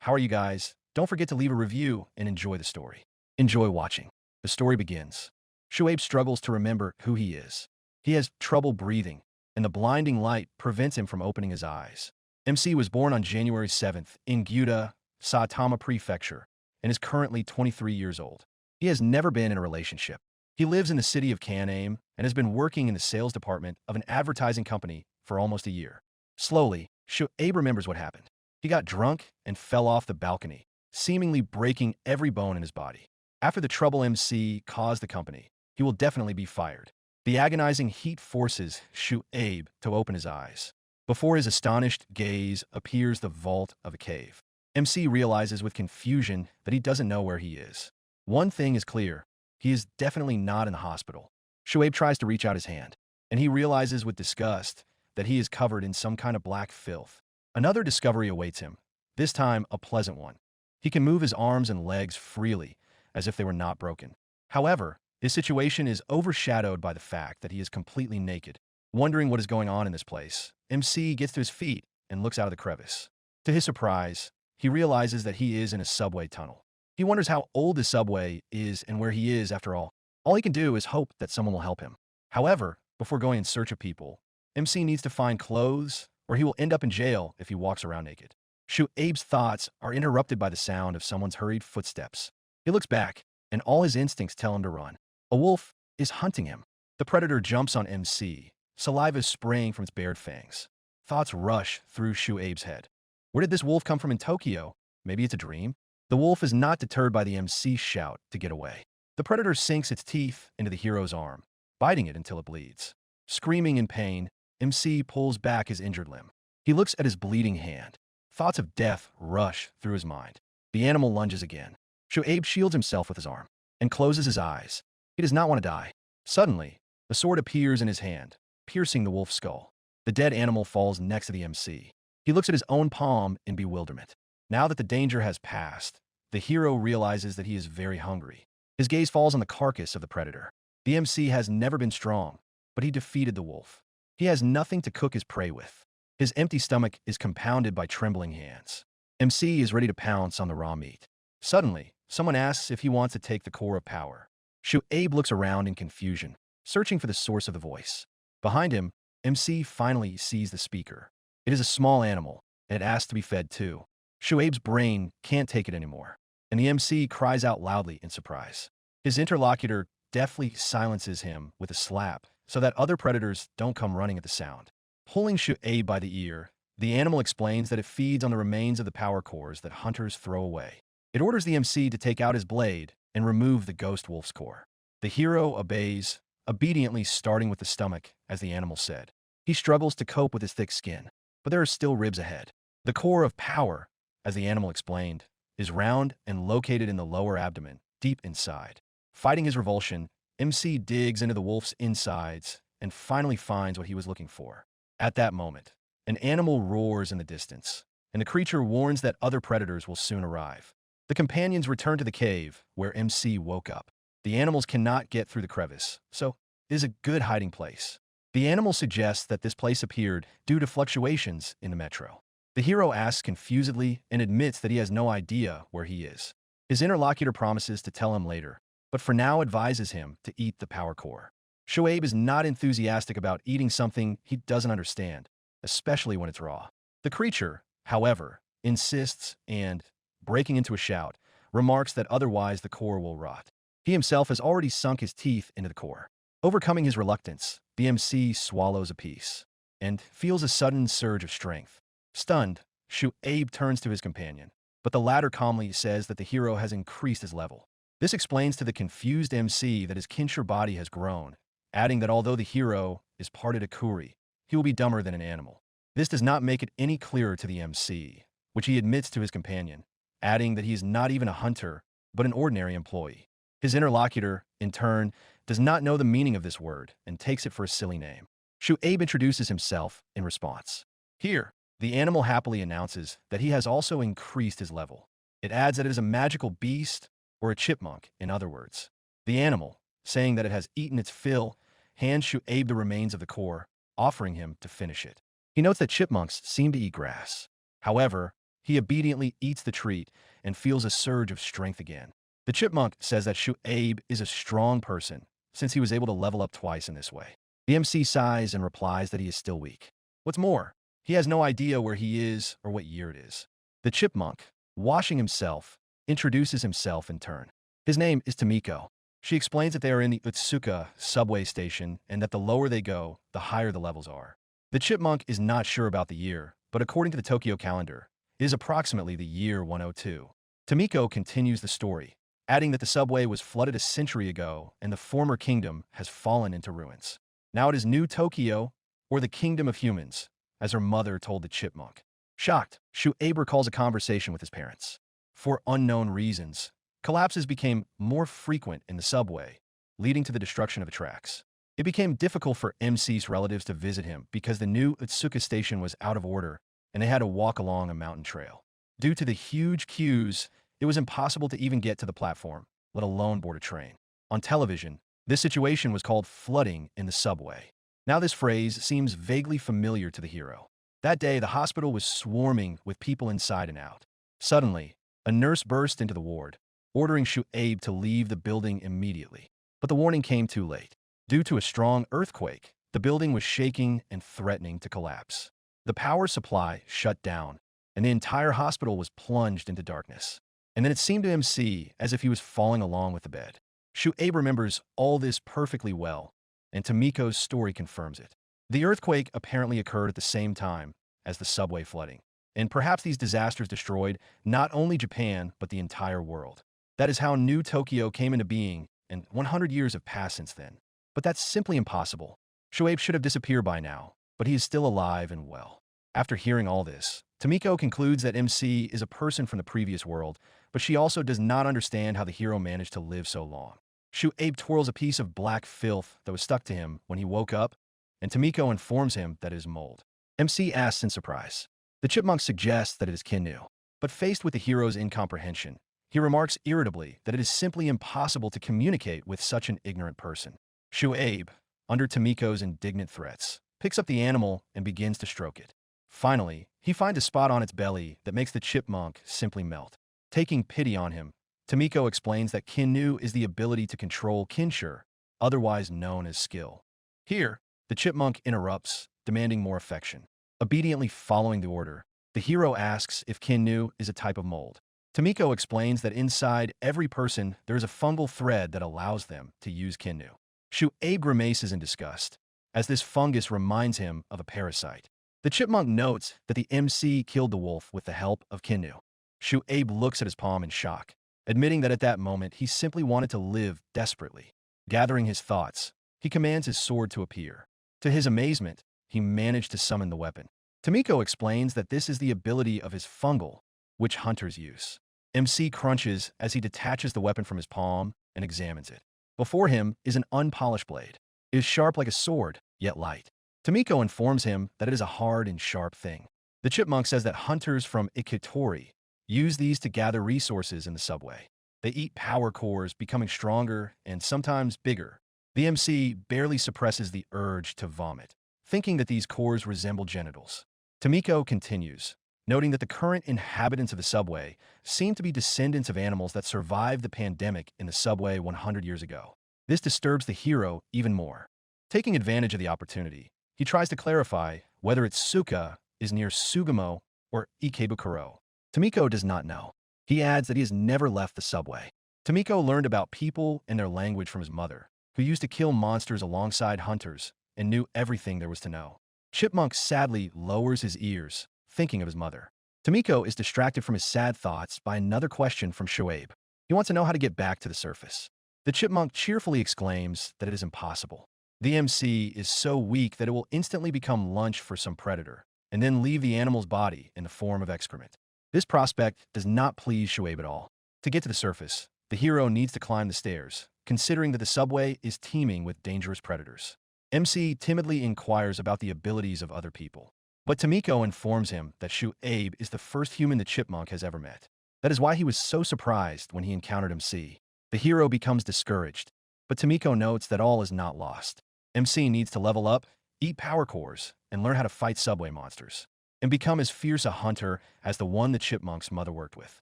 How are you guys? Don't forget to leave a review and enjoy the story. Enjoy watching. The story begins. Shuaib struggles to remember who he is. He has trouble breathing, and the blinding light prevents him from opening his eyes. MC was born on January 7th in Gyuda, Saitama Prefecture, and is currently 23 years old. He has never been in a relationship. He lives in the city of Kaname and has been working in the sales department of an advertising company for almost a year. Slowly, Shuaib remembers what happened. He got drunk and fell off the balcony, seemingly breaking every bone in his body. After the trouble MC caused the company, he will definitely be fired. The agonizing heat forces Shuaib to open his eyes. Before his astonished gaze appears the vault of a cave. MC realizes with confusion that he doesn't know where he is. One thing is clear. He is definitely not in the hospital. Shuaib tries to reach out his hand, and he realizes with disgust that he is covered in some kind of black filth. Another discovery awaits him, this time a pleasant one. He can move his arms and legs freely, as if they were not broken. However, his situation is overshadowed by the fact that he is completely naked. Wondering what is going on in this place, MC gets to his feet and looks out of the crevice. To his surprise, he realizes that he is in a subway tunnel. He wonders how old the subway is and where he is after all. All he can do is hope that someone will help him. However, before going in search of people, MC needs to find clothes or he will end up in jail if he walks around naked. Shuaib's thoughts are interrupted by the sound of someone's hurried footsteps. He looks back, and all his instincts tell him to run. A wolf is hunting him. The predator jumps on MC, saliva spraying from its bared fangs. Thoughts rush through Shuaib's head. Where did this wolf come from in Tokyo? Maybe it's a dream? The wolf is not deterred by the MC's shout to get away. The predator sinks its teeth into the hero's arm, biting it until it bleeds. Screaming in pain, MC pulls back his injured limb. He looks at his bleeding hand. Thoughts of death rush through his mind. The animal lunges again. Shuaib shields himself with his arm and closes his eyes. He does not want to die. Suddenly, a sword appears in his hand, piercing the wolf's skull. The dead animal falls next to the MC. He looks at his own palm in bewilderment. Now that the danger has passed, the hero realizes that he is very hungry. His gaze falls on the carcass of the predator. The MC has never been strong, but he defeated the wolf. He has nothing to cook his prey with. His empty stomach is compounded by trembling hands. MC is ready to pounce on the raw meat. Suddenly, someone asks if he wants to take the core of power. Shuaib looks around in confusion, searching for the source of the voice. Behind him, MC finally sees the speaker. It is a small animal, and it asks to be fed too. Shuaib's brain can't take it anymore, and the MC cries out loudly in surprise. His interlocutor deftly silences him with a slap so that other predators don't come running at the sound. Pulling Shuaib by the ear, the animal explains that it feeds on the remains of the power cores that hunters throw away. It orders the MC to take out his blade and remove the ghost wolf's core. The hero obeys, obediently starting with the stomach, as the animal said. He struggles to cope with his thick skin, but there are still ribs ahead. The core of power, as the animal explained, is round and located in the lower abdomen, deep inside. Fighting his revulsion, MC digs into the wolf's insides and finally finds what he was looking for. At that moment, an animal roars in the distance, and the creature warns that other predators will soon arrive. The companions return to the cave, where MC woke up. The animals cannot get through the crevice, so it is a good hiding place. The animal suggests that this place appeared due to fluctuations in the metro. The hero asks confusedly and admits that he has no idea where he is. His interlocutor promises to tell him later, but for now advises him to eat the power core. Shuaib is not enthusiastic about eating something he doesn't understand, especially when it's raw. The creature, however, insists and, breaking into a shout, remarks that otherwise the core will rot. He himself has already sunk his teeth into the core. Overcoming his reluctance, the MC swallows a piece and feels a sudden surge of strength. Stunned, Shuaib turns to his companion, but the latter calmly says that the hero has increased his level. This explains to the confused MC that his Kinshur body has grown, adding that although the hero is parted a Kuri, he will be dumber than an animal. This does not make it any clearer to the MC, which he admits to his companion, adding that he is not even a hunter, but an ordinary employee. His interlocutor, in turn, does not know the meaning of this word and takes it for a silly name. Shuaib introduces himself in response. Here, the animal happily announces that he has also increased his level. It adds that it is a magical beast, or a chipmunk, in other words. The animal, saying that it has eaten its fill, hands Shuaib the remains of the core, offering him to finish it. He notes that chipmunks seem to eat grass. However, He obediently eats the treat and feels a surge of strength again. The chipmunk says that Shuaib is a strong person, since he was able to level up twice in this way. The MC sighs and replies that he is still weak. What's more, he has no idea where he is or what year it is. The chipmunk, washing himself, introduces himself in turn. His name is Tomiko. She explains that they are in the Utsuka subway station and that the lower they go, the higher the levels are. The chipmunk is not sure about the year, but according to the Tokyo calendar, it is approximately the year 102. Tomiko continues the story, adding that the subway was flooded a century ago and the former kingdom has fallen into ruins. Now it is New Tokyo, or the Kingdom of Humans, as her mother told the chipmunk. Shocked, Shuaib recalls a conversation with his parents. For unknown reasons, collapses became more frequent in the subway, leading to the destruction of the tracks. It became difficult for MC's relatives to visit him because the new Utsuka station was out of order and they had to walk along a mountain trail. Due to the huge queues, it was impossible to even get to the platform, let alone board a train. On television, this situation was called flooding in the subway. Now this phrase seems vaguely familiar to the hero. That day, the hospital was swarming with people inside and out. Suddenly, a nurse burst into the ward, ordering Shuaib to leave the building immediately. But the warning came too late. Due to a strong earthquake, the building was shaking and threatening to collapse. The power supply shut down, and the entire hospital was plunged into darkness. And then it seemed to MC as if he was falling along with the bed. Shuaib remembers all this perfectly well, and Tomiko's story confirms it. The earthquake apparently occurred at the same time as the subway flooding, and perhaps these disasters destroyed not only Japan but the entire world. That is how New Tokyo came into being, and 100 years have passed since then. But that's simply impossible. Shuaib should have disappeared by now, but he is still alive and well. After hearing all this, Tomiko concludes that MC is a person from the previous world, but she also does not understand how the hero managed to live so long. Shuaib twirls a piece of black filth that was stuck to him when he woke up, and Tomiko informs him that it is mold. MC asks in surprise. The chipmunk suggests that it is Kinnu, but faced with the hero's incomprehension, he remarks irritably that it is simply impossible to communicate with such an ignorant person. Shuaib, under Tomiko's indignant threats, picks up the animal and begins to stroke it. Finally, he finds a spot on its belly that makes the chipmunk simply melt. Taking pity on him, Tomiko explains that Kinnu is the ability to control Kinshur, otherwise known as skill. Here, the chipmunk interrupts, demanding more affection. Obediently following the order, the hero asks if Kinnu is a type of mold. Tomiko explains that inside every person there is a fungal thread that allows them to use Kinnu. Shuaib grimaces in disgust, as this fungus reminds him of a parasite. The chipmunk notes that the MC killed the wolf with the help of Kinnu. Shuaib looks at his palm in shock, admitting that at that moment he simply wanted to live desperately. Gathering his thoughts, he commands his sword to appear. To his amazement, he managed to summon the weapon. Tomiko explains that this is the ability of his fungal, which hunters use. MC crunches as he detaches the weapon from his palm and examines it. Before him is an unpolished blade. It is sharp like a sword, yet light. Tomiko informs him that it is a hard and sharp thing. The chipmunk says that hunters from Ikitori use these to gather resources in the subway. They eat power cores, becoming stronger and sometimes bigger. The MC barely suppresses the urge to vomit, thinking that these cores resemble genitals. Tomiko continues, noting that the current inhabitants of the subway seem to be descendants of animals that survived the pandemic in the subway 100 years ago. This disturbs the hero even more. Taking advantage of the opportunity, he tries to clarify whether Itsuka is near Sugamo or Ikebukuro. Tomiko does not know. He adds that he has never left the subway. Tomiko learned about people and their language from his mother, who used to kill monsters alongside hunters and knew everything there was to know. Chipmunk sadly lowers his ears, thinking of his mother. Tomiko is distracted from his sad thoughts by another question from Shuaib. He wants to know how to get back to the surface. The chipmunk cheerfully exclaims that it is impossible. The MC is so weak that it will instantly become lunch for some predator, and then leave the animal's body in the form of excrement. This prospect does not please Shuaib at all. To get to the surface, the hero needs to climb the stairs, considering that the subway is teeming with dangerous predators. MC timidly inquires about the abilities of other people, but Tomiko informs him that Shuaib is the first human the chipmunk has ever met. That is why he was so surprised when he encountered MC. The hero becomes discouraged, but Tomiko notes that all is not lost. MC needs to level up, eat power cores, and learn how to fight subway monsters. and become as fierce a hunter as the one the chipmunk's mother worked with.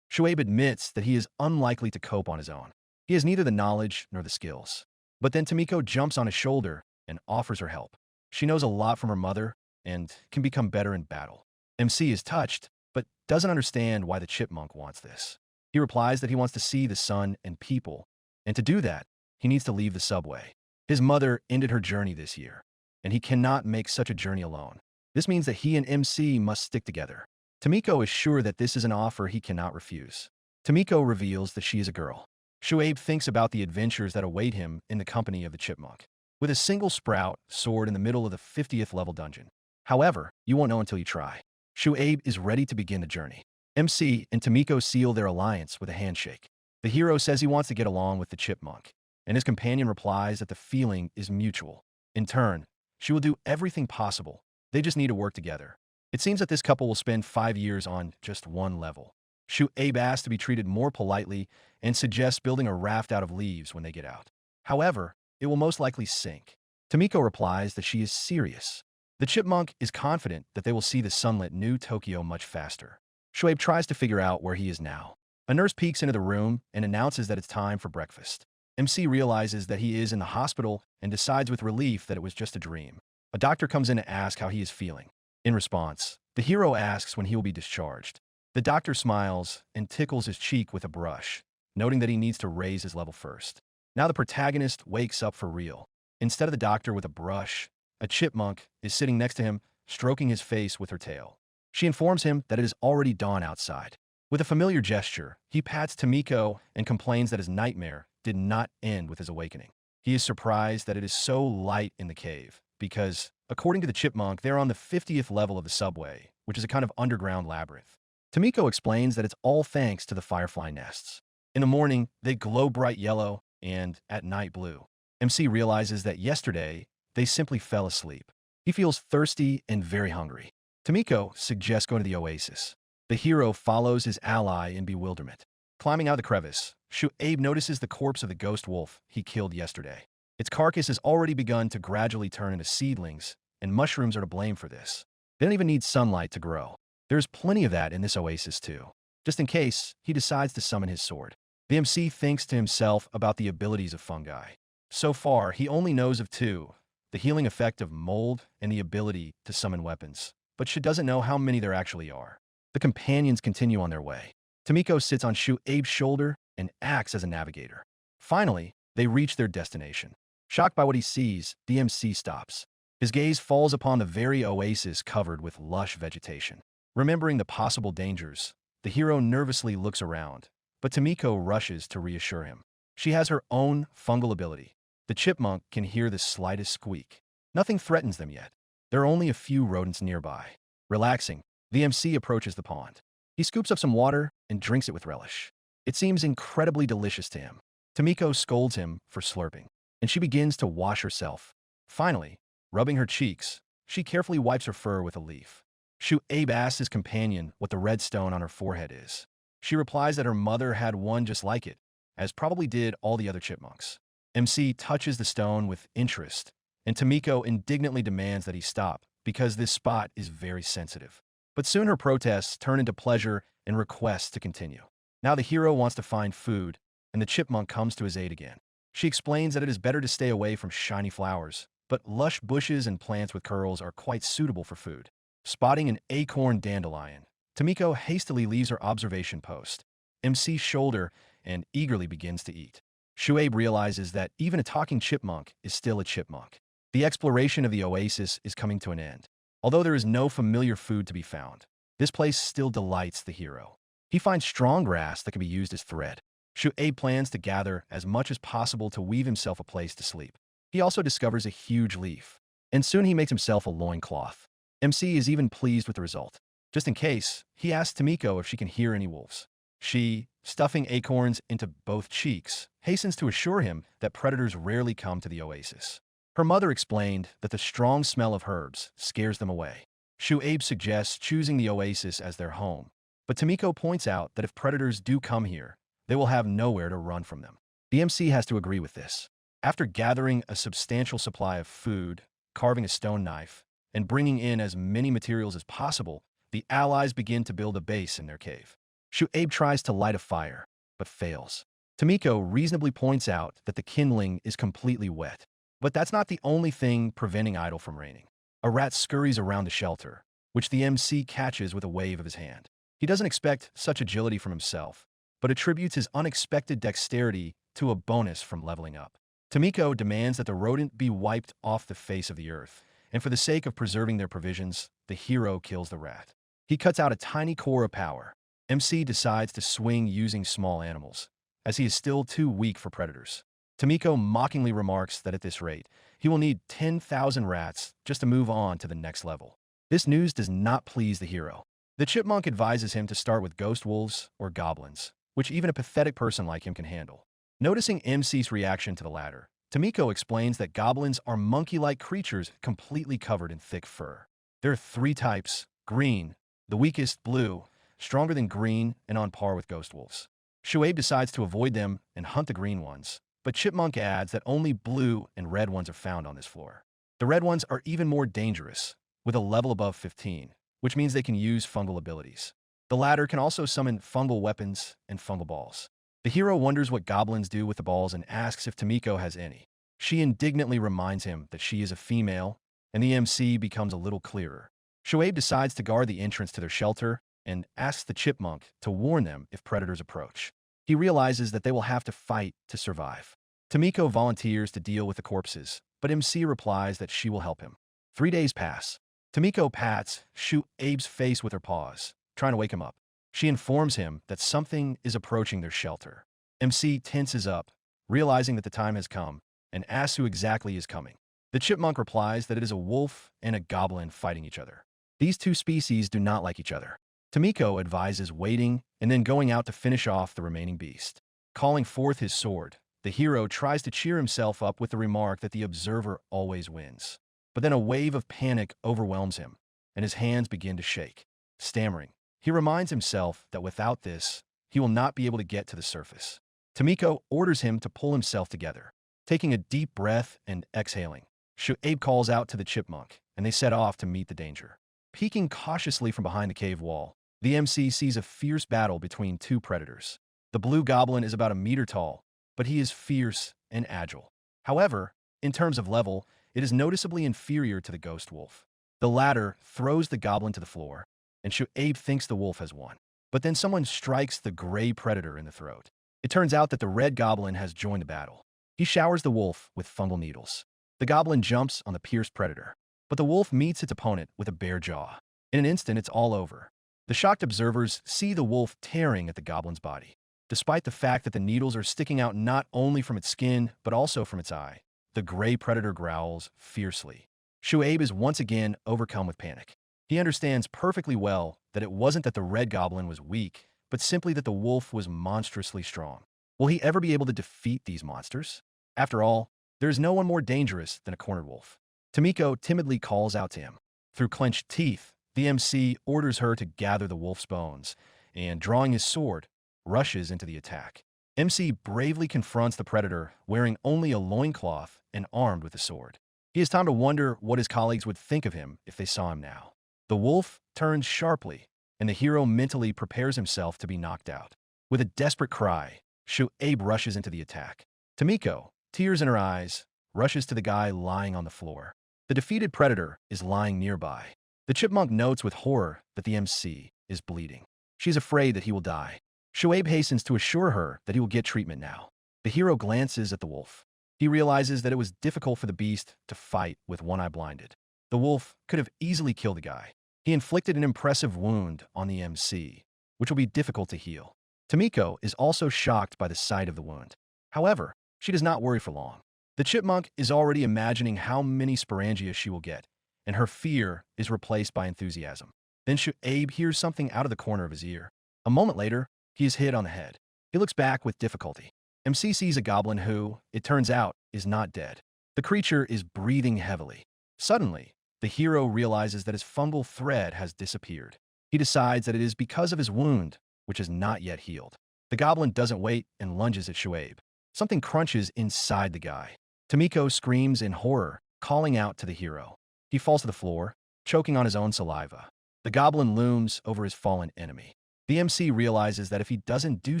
Shoaib admits that he is unlikely to cope on his own. He has neither the knowledge nor the skills. But then Tomiko jumps on his shoulder and offers her help. She knows a lot from her mother and can become better in battle. MC is touched, but doesn't understand why the chipmunk wants this. He replies that he wants to see the sun and people, and to do that, he needs to leave the subway. His mother ended her journey this year, and he cannot make such a journey alone. This means that he and MC must stick together. Tomiko is sure that this is an offer he cannot refuse. Tomiko reveals that she is a girl. Shoaib thinks about the adventures that await him in the company of the chipmunk, with a single sprout sword in the middle of the 50th level dungeon. However, you won't know until you try. Shoaib is ready to begin the journey. MC and Tomiko seal their alliance with a handshake. The hero says he wants to get along with the chipmunk, and his companion replies that the feeling is mutual. In turn, she will do everything possible. They just need to work together. It seems that this couple will spend 5 years on just one level. Shoaib asks to be treated more politely and suggests building a raft out of leaves when they get out. However, it will most likely sink. Tomiko replies that she is serious. The chipmunk is confident that they will see the sunlit New Tokyo much faster. Shoaib tries to figure out where he is now. A nurse peeks into the room and announces that it's time for breakfast. MC realizes that he is in the hospital and decides with relief that it was just a dream. A doctor comes in to ask how he is feeling. In response, the hero asks when he will be discharged. The doctor smiles and tickles his cheek with a brush, noting that he needs to raise his level first. Now the protagonist wakes up for real. Instead of the doctor with a brush, a chipmunk is sitting next to him, stroking his face with her tail. She informs him that it is already dawn outside. With a familiar gesture, he pats Tomiko and complains that his nightmare did not end with his awakening. He is surprised that it is so light in the cave, because, according to the chipmunk, they're on the 50th level of the subway, which is a kind of underground labyrinth. Tomiko explains that it's all thanks to the firefly nests. In the morning, they glow bright yellow, and at night blue. MC realizes that yesterday, they simply fell asleep. He feels thirsty and very hungry. Tomiko suggests going to the oasis. The hero follows his ally in bewilderment. Climbing out of the crevice, Shoaib notices the corpse of the ghost wolf he killed yesterday. Its carcass has already begun to gradually turn into seedlings, and mushrooms are to blame for this. They don't even need sunlight to grow. There's plenty of that in this oasis too. Just in case, he decides to summon his sword. The MC thinks to himself about the abilities of fungi. So far, he only knows of two, the healing effect of mold and the ability to summon weapons. But she doesn't know how many there actually are. The companions continue on their way. Tomiko sits on Shoaib's shoulder and acts as a navigator. Finally, they reach their destination. Shocked by what he sees, the MC stops. His gaze falls upon the very oasis covered with lush vegetation. Remembering the possible dangers, the hero nervously looks around, but Tomiko rushes to reassure him. She has her own fungal ability. The chipmunk can hear the slightest squeak. Nothing threatens them yet. There are only a few rodents nearby. Relaxing, the MC approaches the pond. He scoops up some water and drinks it with relish. It seems incredibly delicious to him. Tomiko scolds him for slurping, and she begins to wash herself. Finally, rubbing her cheeks, she carefully wipes her fur with a leaf. Shoaib asks his companion what the red stone on her forehead is. She replies that her mother had one just like it, as probably did all the other chipmunks. MC touches the stone with interest, and Tomiko indignantly demands that he stop because this spot is very sensitive. But soon her protests turn into pleasure and requests to continue. Now the hero wants to find food, and the chipmunk comes to his aid again. She explains that it is better to stay away from shiny flowers, but lush bushes and plants with curls are quite suitable for food. Spotting an acorn dandelion, Tomiko hastily leaves her observation post, MC's shoulder, and eagerly begins to eat. Shoaib realizes that even a talking chipmunk is still a chipmunk. The exploration of the oasis is coming to an end. Although there is no familiar food to be found, this place still delights the hero. He finds strong grass that can be used as thread. Shoaib plans to gather as much as possible to weave himself a place to sleep. He also discovers a huge leaf, and soon he makes himself a loincloth. MC is even pleased with the result. Just in case, he asks Tomiko if she can hear any wolves. She, stuffing acorns into both cheeks, hastens to assure him that predators rarely come to the oasis. Her mother explained that the strong smell of herbs scares them away. Shoaib suggests choosing the oasis as their home, but Tomiko points out that if predators do come here, they will have nowhere to run from them. The MC has to agree with this. After gathering a substantial supply of food, carving a stone knife, and bringing in as many materials as possible, The allies begin to build a base in their cave. Shuaib tries to light a fire, but fails. Tomiko reasonably points out that the kindling is completely wet. But that's not the only thing preventing Idol from raining. A rat scurries around the shelter, which the MC catches with a wave of his hand. He doesn't expect such agility from himself, but attributes his unexpected dexterity to a bonus from leveling up. Tomiko demands that the rodent be wiped off the face of the earth, and for the sake of preserving their provisions, the hero kills the rat. He cuts out a tiny core of power. MC decides to swing using small animals, as he is still too weak for predators. Tomiko mockingly remarks that at this rate, he will need 10,000 rats just to move on to the next level. This news does not please the hero. The chipmunk advises him to start with ghost wolves or goblins, which even a pathetic person like him can handle. Noticing MC's reaction to the latter, Tomiko explains that goblins are monkey-like creatures completely covered in thick fur. There are 3 types: green, the weakest blue, stronger than green, and on par with ghost wolves. Shuaib decides to avoid them and hunt the green ones, but Chipmunk adds that only blue and red ones are found on this floor. The red ones are even more dangerous, with a level above 15, which means they can use fungal abilities. The latter can also summon fungal weapons and fungal balls. The hero wonders what goblins do with the balls and asks if Tomiko has any. She indignantly reminds him that she is a female, and the MC becomes a little clearer. Shuaib decides to guard the entrance to their shelter and asks the chipmunk to warn them if predators approach. He realizes that they will have to fight to survive. Tomiko volunteers to deal with the corpses, but MC replies that she will help him. 3 days pass. Tomiko pats Shuaib's face with her paws, trying to wake him up. She informs him that something is approaching their shelter. MC tenses up, realizing that the time has come, and asks who exactly is coming. The chipmunk replies that it is a wolf and a goblin fighting each other. These 2 species do not like each other. Tomiko advises waiting and then going out to finish off the remaining beast. Calling forth his sword, the hero tries to cheer himself up with the remark that the observer always wins. But then a wave of panic overwhelms him, and his hands begin to shake. Stammering, he reminds himself that without this, he will not be able to get to the surface. Tomiko orders him to pull himself together. Taking a deep breath and exhaling, Shuaib calls out to the chipmunk, and they set off to meet the danger. Peeking cautiously from behind the cave wall, the MC sees a fierce battle between 2 predators. The blue goblin is about a meter tall, but he is fierce and agile. However, in terms of level, it is noticeably inferior to the ghost wolf. The latter throws the goblin to the floor, and Shuaib thinks the wolf has won. But then someone strikes the gray predator in the throat. It turns out that the red goblin has joined the battle. He showers the wolf with fungal needles. The goblin jumps on the pierced predator, but the wolf meets its opponent with a bare jaw. In an instant, it's all over. The shocked observers see the wolf tearing at the goblin's body. Despite the fact that the needles are sticking out not only from its skin, but also from its eye, the gray predator growls fiercely. Shuaib is once again overcome with panic. He understands perfectly well that it wasn't that the red goblin was weak, but simply that the wolf was monstrously strong. Will he ever be able to defeat these monsters? After all, there is no one more dangerous than a cornered wolf. Tomiko timidly calls out to him. Through clenched teeth, the MC orders her to gather the wolf's bones, and drawing his sword, rushes into the attack. MC bravely confronts the predator, wearing only a loincloth and armed with a sword. He has time to wonder what his colleagues would think of him if they saw him now. The wolf turns sharply, and the hero mentally prepares himself to be knocked out. With a desperate cry, Shuaib rushes into the attack. Tomiko, tears in her eyes, rushes to the guy lying on the floor. The defeated predator is lying nearby. The chipmunk notes with horror that the MC is bleeding. She is afraid that he will die. Shuaib hastens to assure her that he will get treatment now. The hero glances at the wolf. He realizes that it was difficult for the beast to fight with one eye blinded. The wolf could have easily killed the guy. He inflicted an impressive wound on the MC, which will be difficult to heal. Tomiko is also shocked by the sight of the wound. However, she does not worry for long. The chipmunk is already imagining how many sporangia she will get, and her fear is replaced by enthusiasm. Then Shuaib hears something out of the corner of his ear. A moment later, he is hit on the head. He looks back with difficulty. MC sees a goblin who, it turns out, is not dead. The creature is breathing heavily. Suddenly, the hero realizes that his fungal thread has disappeared. He decides that it is because of his wound, which is not yet healed. The goblin doesn't wait and lunges at Shuaib. Something crunches inside the guy. Tomiko screams in horror, calling out to the hero. He falls to the floor, choking on his own saliva. The goblin looms over his fallen enemy. The MC realizes that if he doesn't do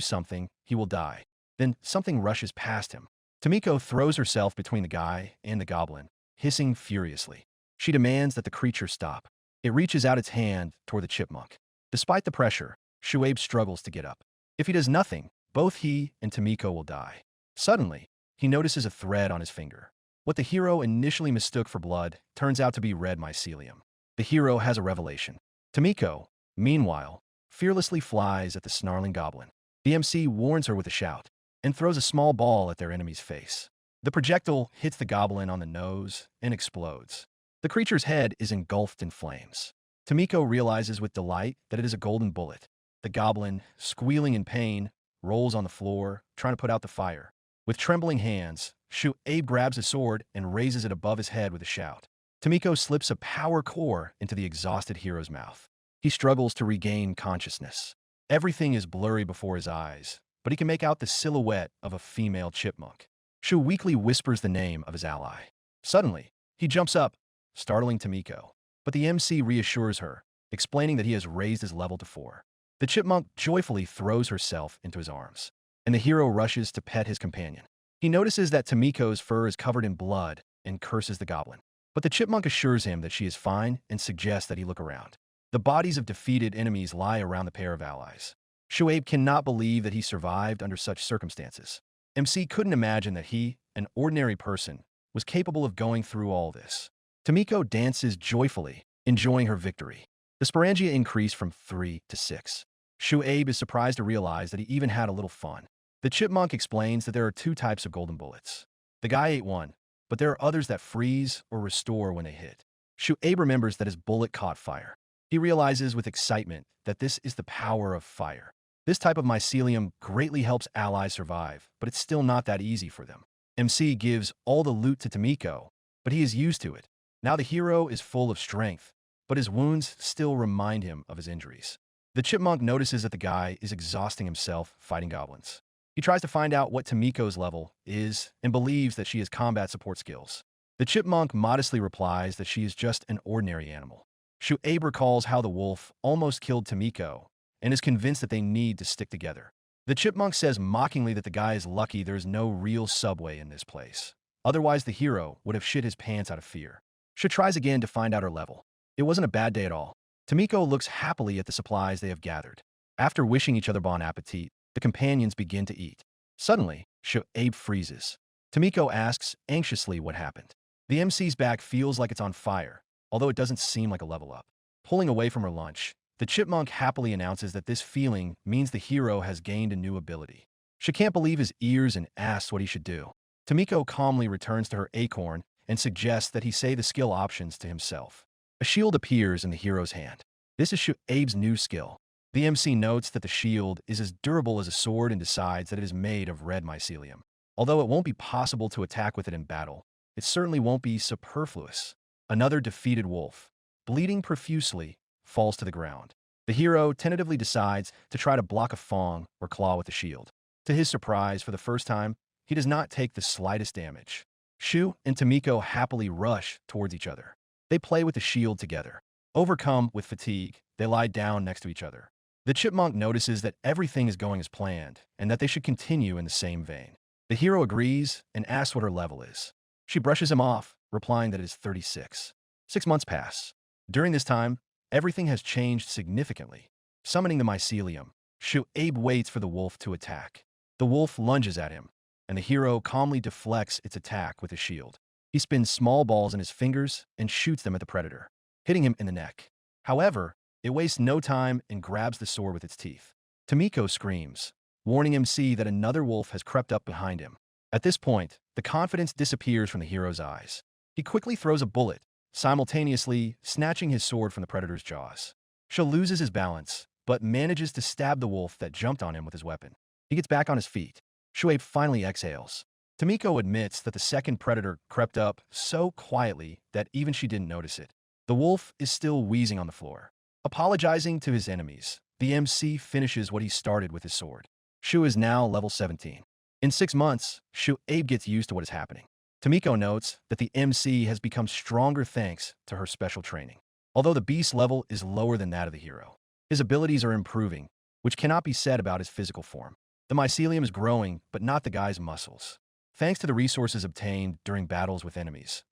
something, he will die. Then something rushes past him. Tomiko throws herself between the guy and the goblin, hissing furiously. She demands that the creature stop. It reaches out its hand toward the chipmunk. Despite the pressure, Shuaib struggles to get up. If he does nothing, both he and Tomiko will die. Suddenly, he notices a thread on his finger. What the hero initially mistook for blood turns out to be red mycelium. The hero has a revelation. Tomiko, meanwhile, fearlessly flies at the snarling goblin. The MC warns her with a shout and throws a small ball at their enemy's face. The projectile hits the goblin on the nose and explodes. The creature's head is engulfed in flames. Tomiko realizes with delight that it is a golden bullet. The goblin, squealing in pain, rolls on the floor, trying to put out the fire. With trembling hands, Shuaib grabs a sword and raises it above his head with a shout. Tomiko slips a power core into the exhausted hero's mouth. He struggles to regain consciousness. Everything is blurry before his eyes, but he can make out the silhouette of a female chipmunk. Shu weakly whispers the name of his ally. Suddenly, he jumps up, startling Tomiko. But the MC reassures her, explaining that he has raised his level to 4. The chipmunk joyfully throws herself into his arms, and the hero rushes to pet his companion. He notices that Tomiko's fur is covered in blood and curses the goblin. But the chipmunk assures him that she is fine and suggests that he look around. The bodies of defeated enemies lie around the pair of allies. Shuaib cannot believe that he survived under such circumstances. MC couldn't imagine that he, an ordinary person, was capable of going through all this. Tomiko dances joyfully, enjoying her victory. The sporangia increased from 3 to 6. Shuaib is surprised to realize that he even had a little fun. The chipmunk explains that there are 2 types of golden bullets. The guy ate one, but there are others that freeze or restore when they hit. Shuaib remembers that his bullet caught fire. He realizes with excitement that this is the power of fire. This type of mycelium greatly helps allies survive, but it's still not that easy for them. MC gives all the loot to Tomiko, but he is used to it. Now the hero is full of strength, but his wounds still remind him of his injuries. The chipmunk notices that the guy is exhausting himself fighting goblins. He tries to find out what Tomiko's level is and believes that she has combat support skills. The chipmunk modestly replies that she is just an ordinary animal. Shuaib recalls how the wolf almost killed Tomiko and is convinced that they need to stick together. The chipmunk says mockingly that the guy is lucky there is no real subway in this place. Otherwise, the hero would have shit his pants out of fear. She tries again to find out her level. It wasn't a bad day at all. Tomiko looks happily at the supplies they have gathered. After wishing each other bon appetit, the companions begin to eat. Suddenly, Shuaib freezes. Tomiko asks anxiously what happened. The MC's back feels like it's on fire, although it doesn't seem like a level up. Pulling away from her lunch, the chipmunk happily announces that this feeling means the hero has gained a new ability. She can't believe his ears and asks what he should do. Tomiko calmly returns to her acorn and suggests that he say the skill options to himself. A shield appears in the hero's hand. This is Shuaib's new skill. The MC notes that the shield is as durable as a sword and decides that it is made of red mycelium. Although it won't be possible to attack with it in battle, it certainly won't be superfluous. Another defeated wolf, bleeding profusely, falls to the ground. The hero tentatively decides to try to block a fang or claw with the shield. To his surprise, for the first time, he does not take the slightest damage. Shu and Tomiko happily rush towards each other. They play with the shield together. Overcome with fatigue, they lie down next to each other. The chipmunk notices that everything is going as planned and that they should continue in the same vein. The hero agrees and asks what her level is. She brushes him off, replying that it is 36. 6 months pass. During this time, everything has changed significantly. Summoning the mycelium, Shuaib waits for the wolf to attack. The wolf lunges at him, and the hero calmly deflects its attack with his shield. He spins small balls in his fingers and shoots them at the predator, hitting him in the neck. However, it wastes no time and grabs the sword with its teeth. Tomiko screams, warning MC that another wolf has crept up behind him. At this point, the confidence disappears from the hero's eyes. He quickly throws a bullet, simultaneously snatching his sword from the predator's jaws. She loses his balance, but manages to stab the wolf that jumped on him with his weapon. He gets back on his feet. Shuaib finally exhales. Tomiko admits that the second predator crept up so quietly that even she didn't notice it. The wolf is still wheezing on the floor. Apologizing to his enemies, the MC finishes what he started with his sword. Shu is now level 17. In 6 months, Shuaib gets used to what is happening. Tomiko notes that the MC has become stronger thanks to her special training. although the beast's level is lower than that of the hero. His abilities are improving, which cannot be said about his physical form. The mycelium is growing, but not the guy's muscles. Thanks to the resources obtained during battles with enemies,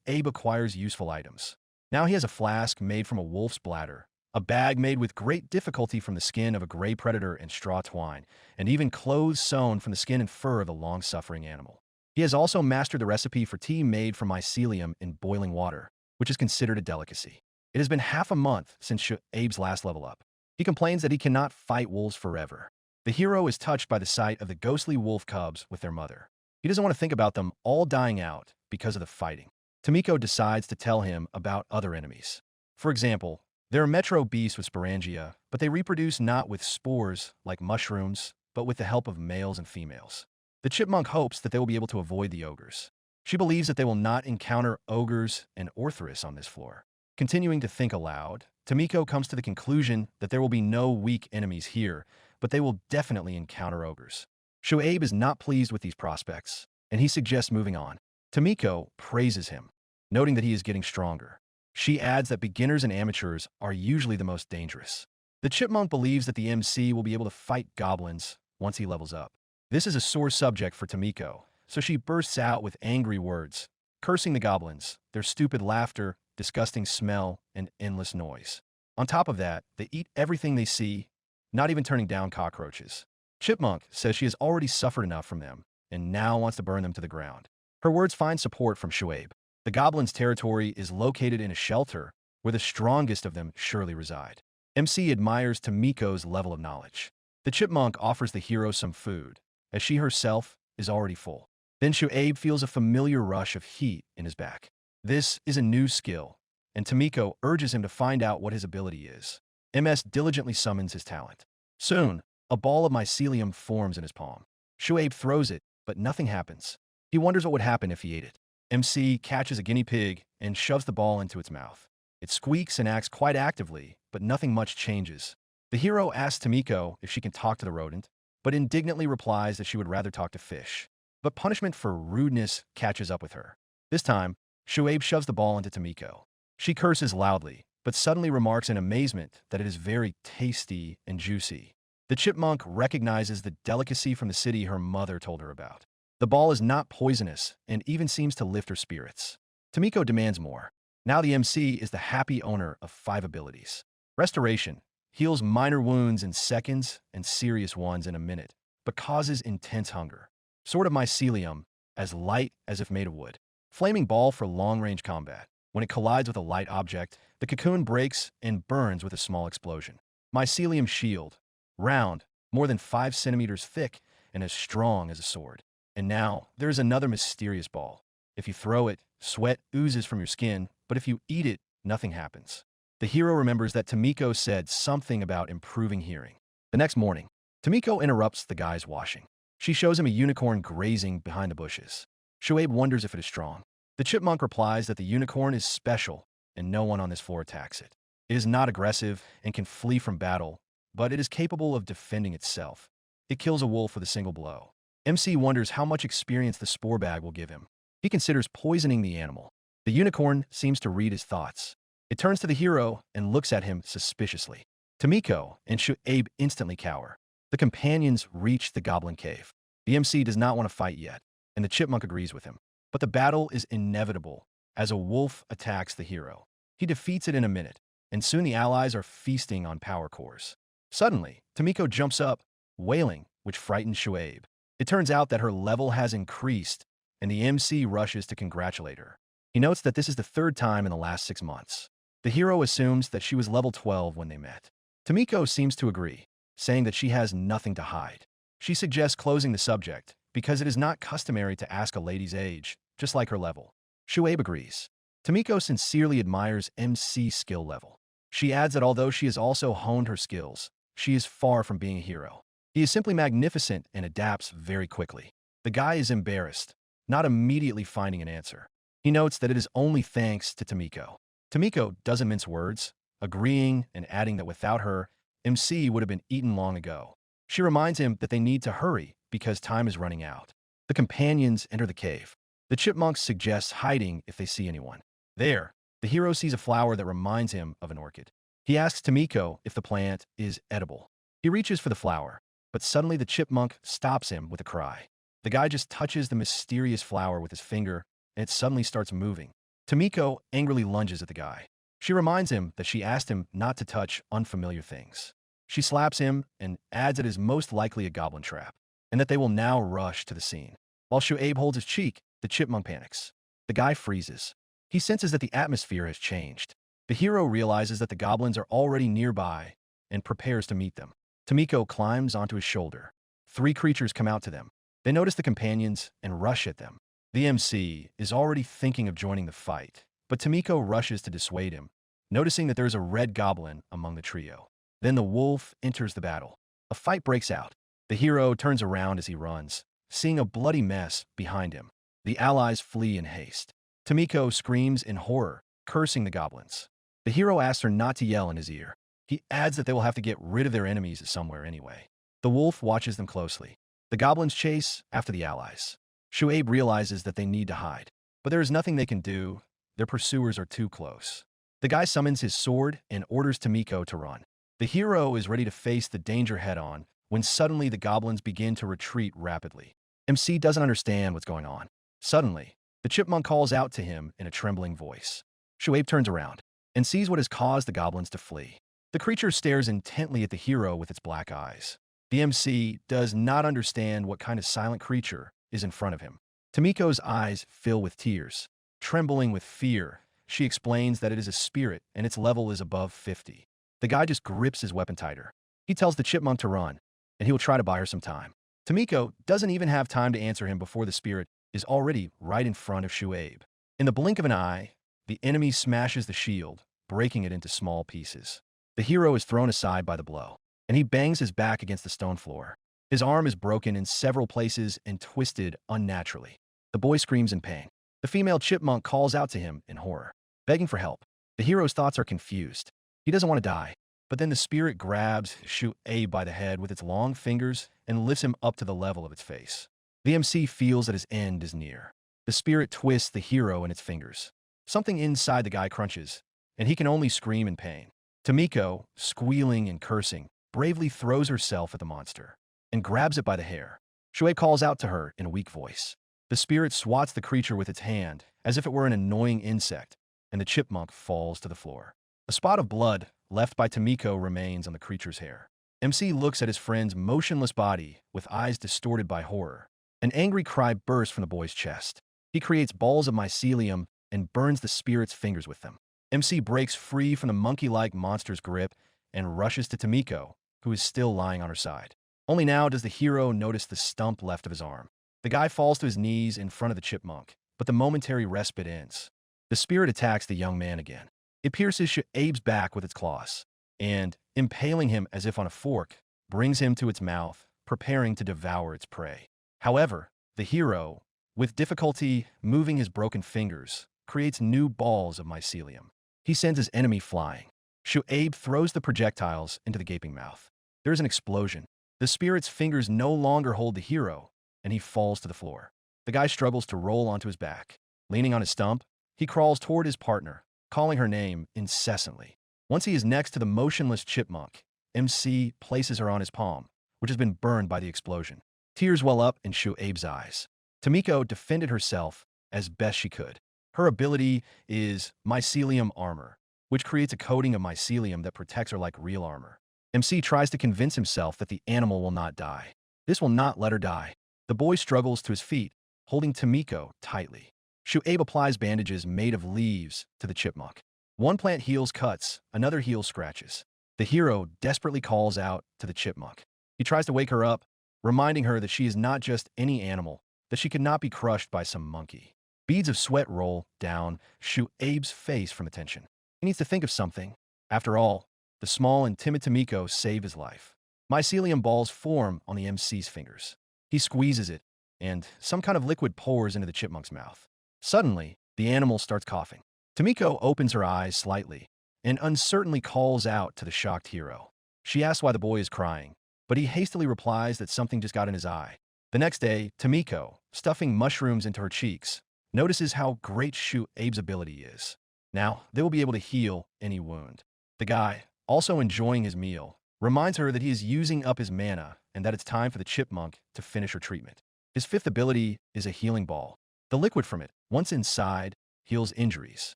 Abe acquires useful items. Now he has a flask made from a wolf's bladder, a bag made with great difficulty from the skin of a gray predator and straw twine, and even clothes sewn from the skin and fur of a long-suffering animal. He has also mastered the recipe for tea made from mycelium in boiling water, which is considered a delicacy. It has been half a month since Abe's last level up. He complains that he cannot fight wolves forever. The hero is touched by the sight of the ghostly wolf cubs with their mother. He doesn't want to think about them all dying out because of the fighting. Tomiko decides to tell him about other enemies. For example, there are metro beasts with sporangia, but they reproduce not with spores like mushrooms, but with the help of males and females. The chipmunk hopes that they will be able to avoid the ogres. She believes that they will not encounter ogres and orthrus on this floor. Continuing to think aloud, Tomiko comes to the conclusion that there will be no weak enemies here, but they will definitely encounter ogres. Shoaib is not pleased with these prospects, and he suggests moving on. Tomiko praises him, noting that he is getting stronger. She adds that beginners and amateurs are usually the most dangerous. The chipmunk believes that the MC will be able to fight goblins once he levels up. This is a sore subject for Tomiko, so she bursts out with angry words, cursing the goblins, their stupid laughter, disgusting smell, and endless noise. On top of that, they eat everything they see, not even turning down cockroaches. Chipmunk says she has already suffered enough from them, and now wants to burn them to the ground. Her words find support from Shoaib. The goblins' territory is located in a shelter where the strongest of them surely reside. MC admires Tomiko's level of knowledge. The chipmunk offers the hero some food, as she herself is already full. Then Shoaib feels a familiar rush of heat in his back. This is a new skill, and Tomiko urges him to find out what his ability is. MS diligently summons his talent. Soon, a ball of mycelium forms in his palm. Shoaib throws it, but nothing happens. He wonders what would happen if he ate it. MC catches a guinea pig and shoves the ball into its mouth. It squeaks and acts quite actively, but nothing much changes. The hero asks Tomiko if she can talk to the rodent, but indignantly replies that she would rather talk to fish. But punishment for rudeness catches up with her. This time, Shoaib shoves the ball into Tomiko. She curses loudly, but suddenly remarks in amazement that it is very tasty and juicy. The chipmunk recognizes the delicacy from the city her mother told her about. The ball is not poisonous and even seems to lift her spirits. Tomiko demands more. Now the MC is the happy owner of 5 abilities. Restoration heals minor wounds in seconds and serious ones in a minute, but causes intense hunger. Sword of Mycelium, as light as if made of wood. Flaming ball for long-range combat. When it collides with a light object, the cocoon breaks and burns with a small explosion. Mycelium shield, round, more than 5 centimeters thick, and as strong as a sword. And now, there is another mysterious ball. If you throw it, sweat oozes from your skin, but if you eat it, nothing happens. The hero remembers that Tomiko said something about improving hearing. The next morning, Tomiko interrupts the guy's washing. She shows him a unicorn grazing behind the bushes. Shoaib wonders if it is strong. The chipmunk replies that the unicorn is special, and no one on this floor attacks it. It is not aggressive and can flee from battle, but it is capable of defending itself. It kills a wolf with a single blow. MC wonders how much experience the spore bag will give him. He considers poisoning the animal. The unicorn seems to read his thoughts. It turns to the hero and looks at him suspiciously. Tomiko and Shoaib instantly cower. The companions reach the goblin cave. The MC does not want to fight yet, and the chipmunk agrees with him. But the battle is inevitable as a wolf attacks the hero. He defeats it in a minute, and soon the allies are feasting on power cores. Suddenly, Tomiko jumps up, wailing, which frightens Shoaib. It turns out that her level has increased, and the MC rushes to congratulate her. He notes that this is the 3rd time in the last 6 months. The hero assumes that she was level 12 when they met. Tomiko seems to agree, saying that she has nothing to hide. She suggests closing the subject, because it is not customary to ask a lady's age, just like her level. Shoaib agrees. Tomiko sincerely admires MC's skill level. She adds that although she has also honed her skills, she is far from being a hero. He is simply magnificent and adapts very quickly. The guy is embarrassed, not immediately finding an answer. He notes that it is only thanks to Tomiko. Tomiko doesn't mince words, agreeing and adding that without her, MC would have been eaten long ago. She reminds him that they need to hurry because time is running out. The companions enter the cave. The chipmunk suggests hiding if they see anyone. There, The hero sees a flower that reminds him of an orchid. He asks Tomiko if the plant is edible. He reaches for the flower, but suddenly the chipmunk stops him with a cry. The guy just touches the mysterious flower with his finger, and it suddenly starts moving. Tomiko angrily lunges at the guy. She reminds him that she asked him not to touch unfamiliar things. She slaps him and adds it is most likely a goblin trap, and that they will now rush to the scene. While Shoaib holds his cheek, the chipmunk panics. The guy freezes. He senses that the atmosphere has changed. The hero realizes that the goblins are already nearby and prepares to meet them. Tomiko climbs onto his shoulder. 3 creatures come out to them. They notice the companions and rush at them. The MC is already thinking of joining the fight, but Tomiko rushes to dissuade him, noticing that there is a red goblin among the trio. Then the wolf enters the battle. A fight breaks out. The hero turns around as he runs, seeing a bloody mess behind him. The allies flee in haste. Tomiko screams in horror, cursing the goblins. The hero asks her not to yell in his ear. He adds that they will have to get rid of their enemies somewhere anyway. The wolf watches them closely. The goblins chase after the allies. Shoaib realizes that they need to hide, but there is nothing they can do. Their pursuers are too close. The guy summons his sword and orders Tomiko to run. The hero is ready to face the danger head-on when suddenly the goblins begin to retreat rapidly. MC doesn't understand what's going on. Suddenly, the chipmunk calls out to him in a trembling voice. Shoaib turns around and sees what has caused the goblins to flee. The creature stares intently at the hero with its black eyes. The MC does not understand what kind of silent creature is in front of him. Tomiko's eyes fill with tears. Trembling with fear, she explains that it is a spirit and its level is above 50. The guy just grips his weapon tighter. He tells the chipmunk to run, and he will try to buy her some time. Tomiko doesn't even have time to answer him before the spirit is already right in front of Shoaib. In the blink of an eye, the enemy smashes the shield, breaking it into small pieces. The hero is thrown aside by the blow, and he bangs his back against the stone floor. His arm is broken in several places and twisted unnaturally. The boy screams in pain. The female chipmunk calls out to him in horror, begging for help. The hero's thoughts are confused. He doesn't want to die, but then the spirit grabs Shoaib by the head with its long fingers and lifts him up to the level of its face. The MC feels that his end is near. The spirit twists the hero in its fingers. Something inside the guy crunches, and he can only scream in pain. Tomiko, squealing and cursing, bravely throws herself at the monster and grabs it by the hair. Shoaib calls out to her in a weak voice. The spirit swats the creature with its hand as if it were an annoying insect, and the chipmunk falls to the floor. A spot of blood left by Tomiko remains on the creature's hair. MC looks at his friend's motionless body with eyes distorted by horror. An angry cry bursts from the boy's chest. He creates balls of mycelium and burns the spirit's fingers with them. MC breaks free from the monkey-like monster's grip and rushes to Tomiko, who is still lying on her side. Only now does the hero notice the stump left of his arm. The guy falls to his knees in front of the chipmunk, but the momentary respite ends. The spirit attacks the young man again. It pierces Shoaib's back with its claws, and, impaling him as if on a fork, brings him to its mouth, preparing to devour its prey. However, the hero, with difficulty moving his broken fingers, creates new balls of mycelium. He sends his enemy flying. Shoaib throws the projectiles into the gaping mouth. There is an explosion. The spirit's fingers no longer hold the hero, and he falls to the floor. The guy struggles to roll onto his back. Leaning on his stump, he crawls toward his partner, calling her name incessantly. Once he is next to the motionless chipmunk, MC places her on his palm, which has been burned by the explosion. Tears well up in Shoaib's eyes. Tomiko defended herself as best she could. Her ability is mycelium armor, which creates a coating of mycelium that protects her like real armor. MC tries to convince himself that the animal will not die. This will not let her die. The boy struggles to his feet, holding Tomiko tightly. Shoaib applies bandages made of leaves to the chipmunk. One plant heals cuts, another heals scratches. The hero desperately calls out to the chipmunk. He tries to wake her up, reminding her that she is not just any animal, that she could not be crushed by some monkey. Beads of sweat roll down Shoaib's face from the tension. He needs to think of something. After all, the small and timid Tomiko saved his life. Mycelium balls form on the MC's fingers. He squeezes it, and some kind of liquid pours into the chipmunk's mouth. Suddenly, the animal starts coughing. Tomiko opens her eyes slightly and uncertainly calls out to the shocked hero. She asks why the boy is crying, but he hastily replies that something just got in his eye. The next day, Tomiko, stuffing mushrooms into her cheeks, notices how great Shoaib's ability is. Now, they will be able to heal any wound. The guy, also enjoying his meal, reminds her that he is using up his mana and that it's time for the chipmunk to finish her treatment. His fifth ability is a healing ball. The liquid from it, once inside, heals injuries.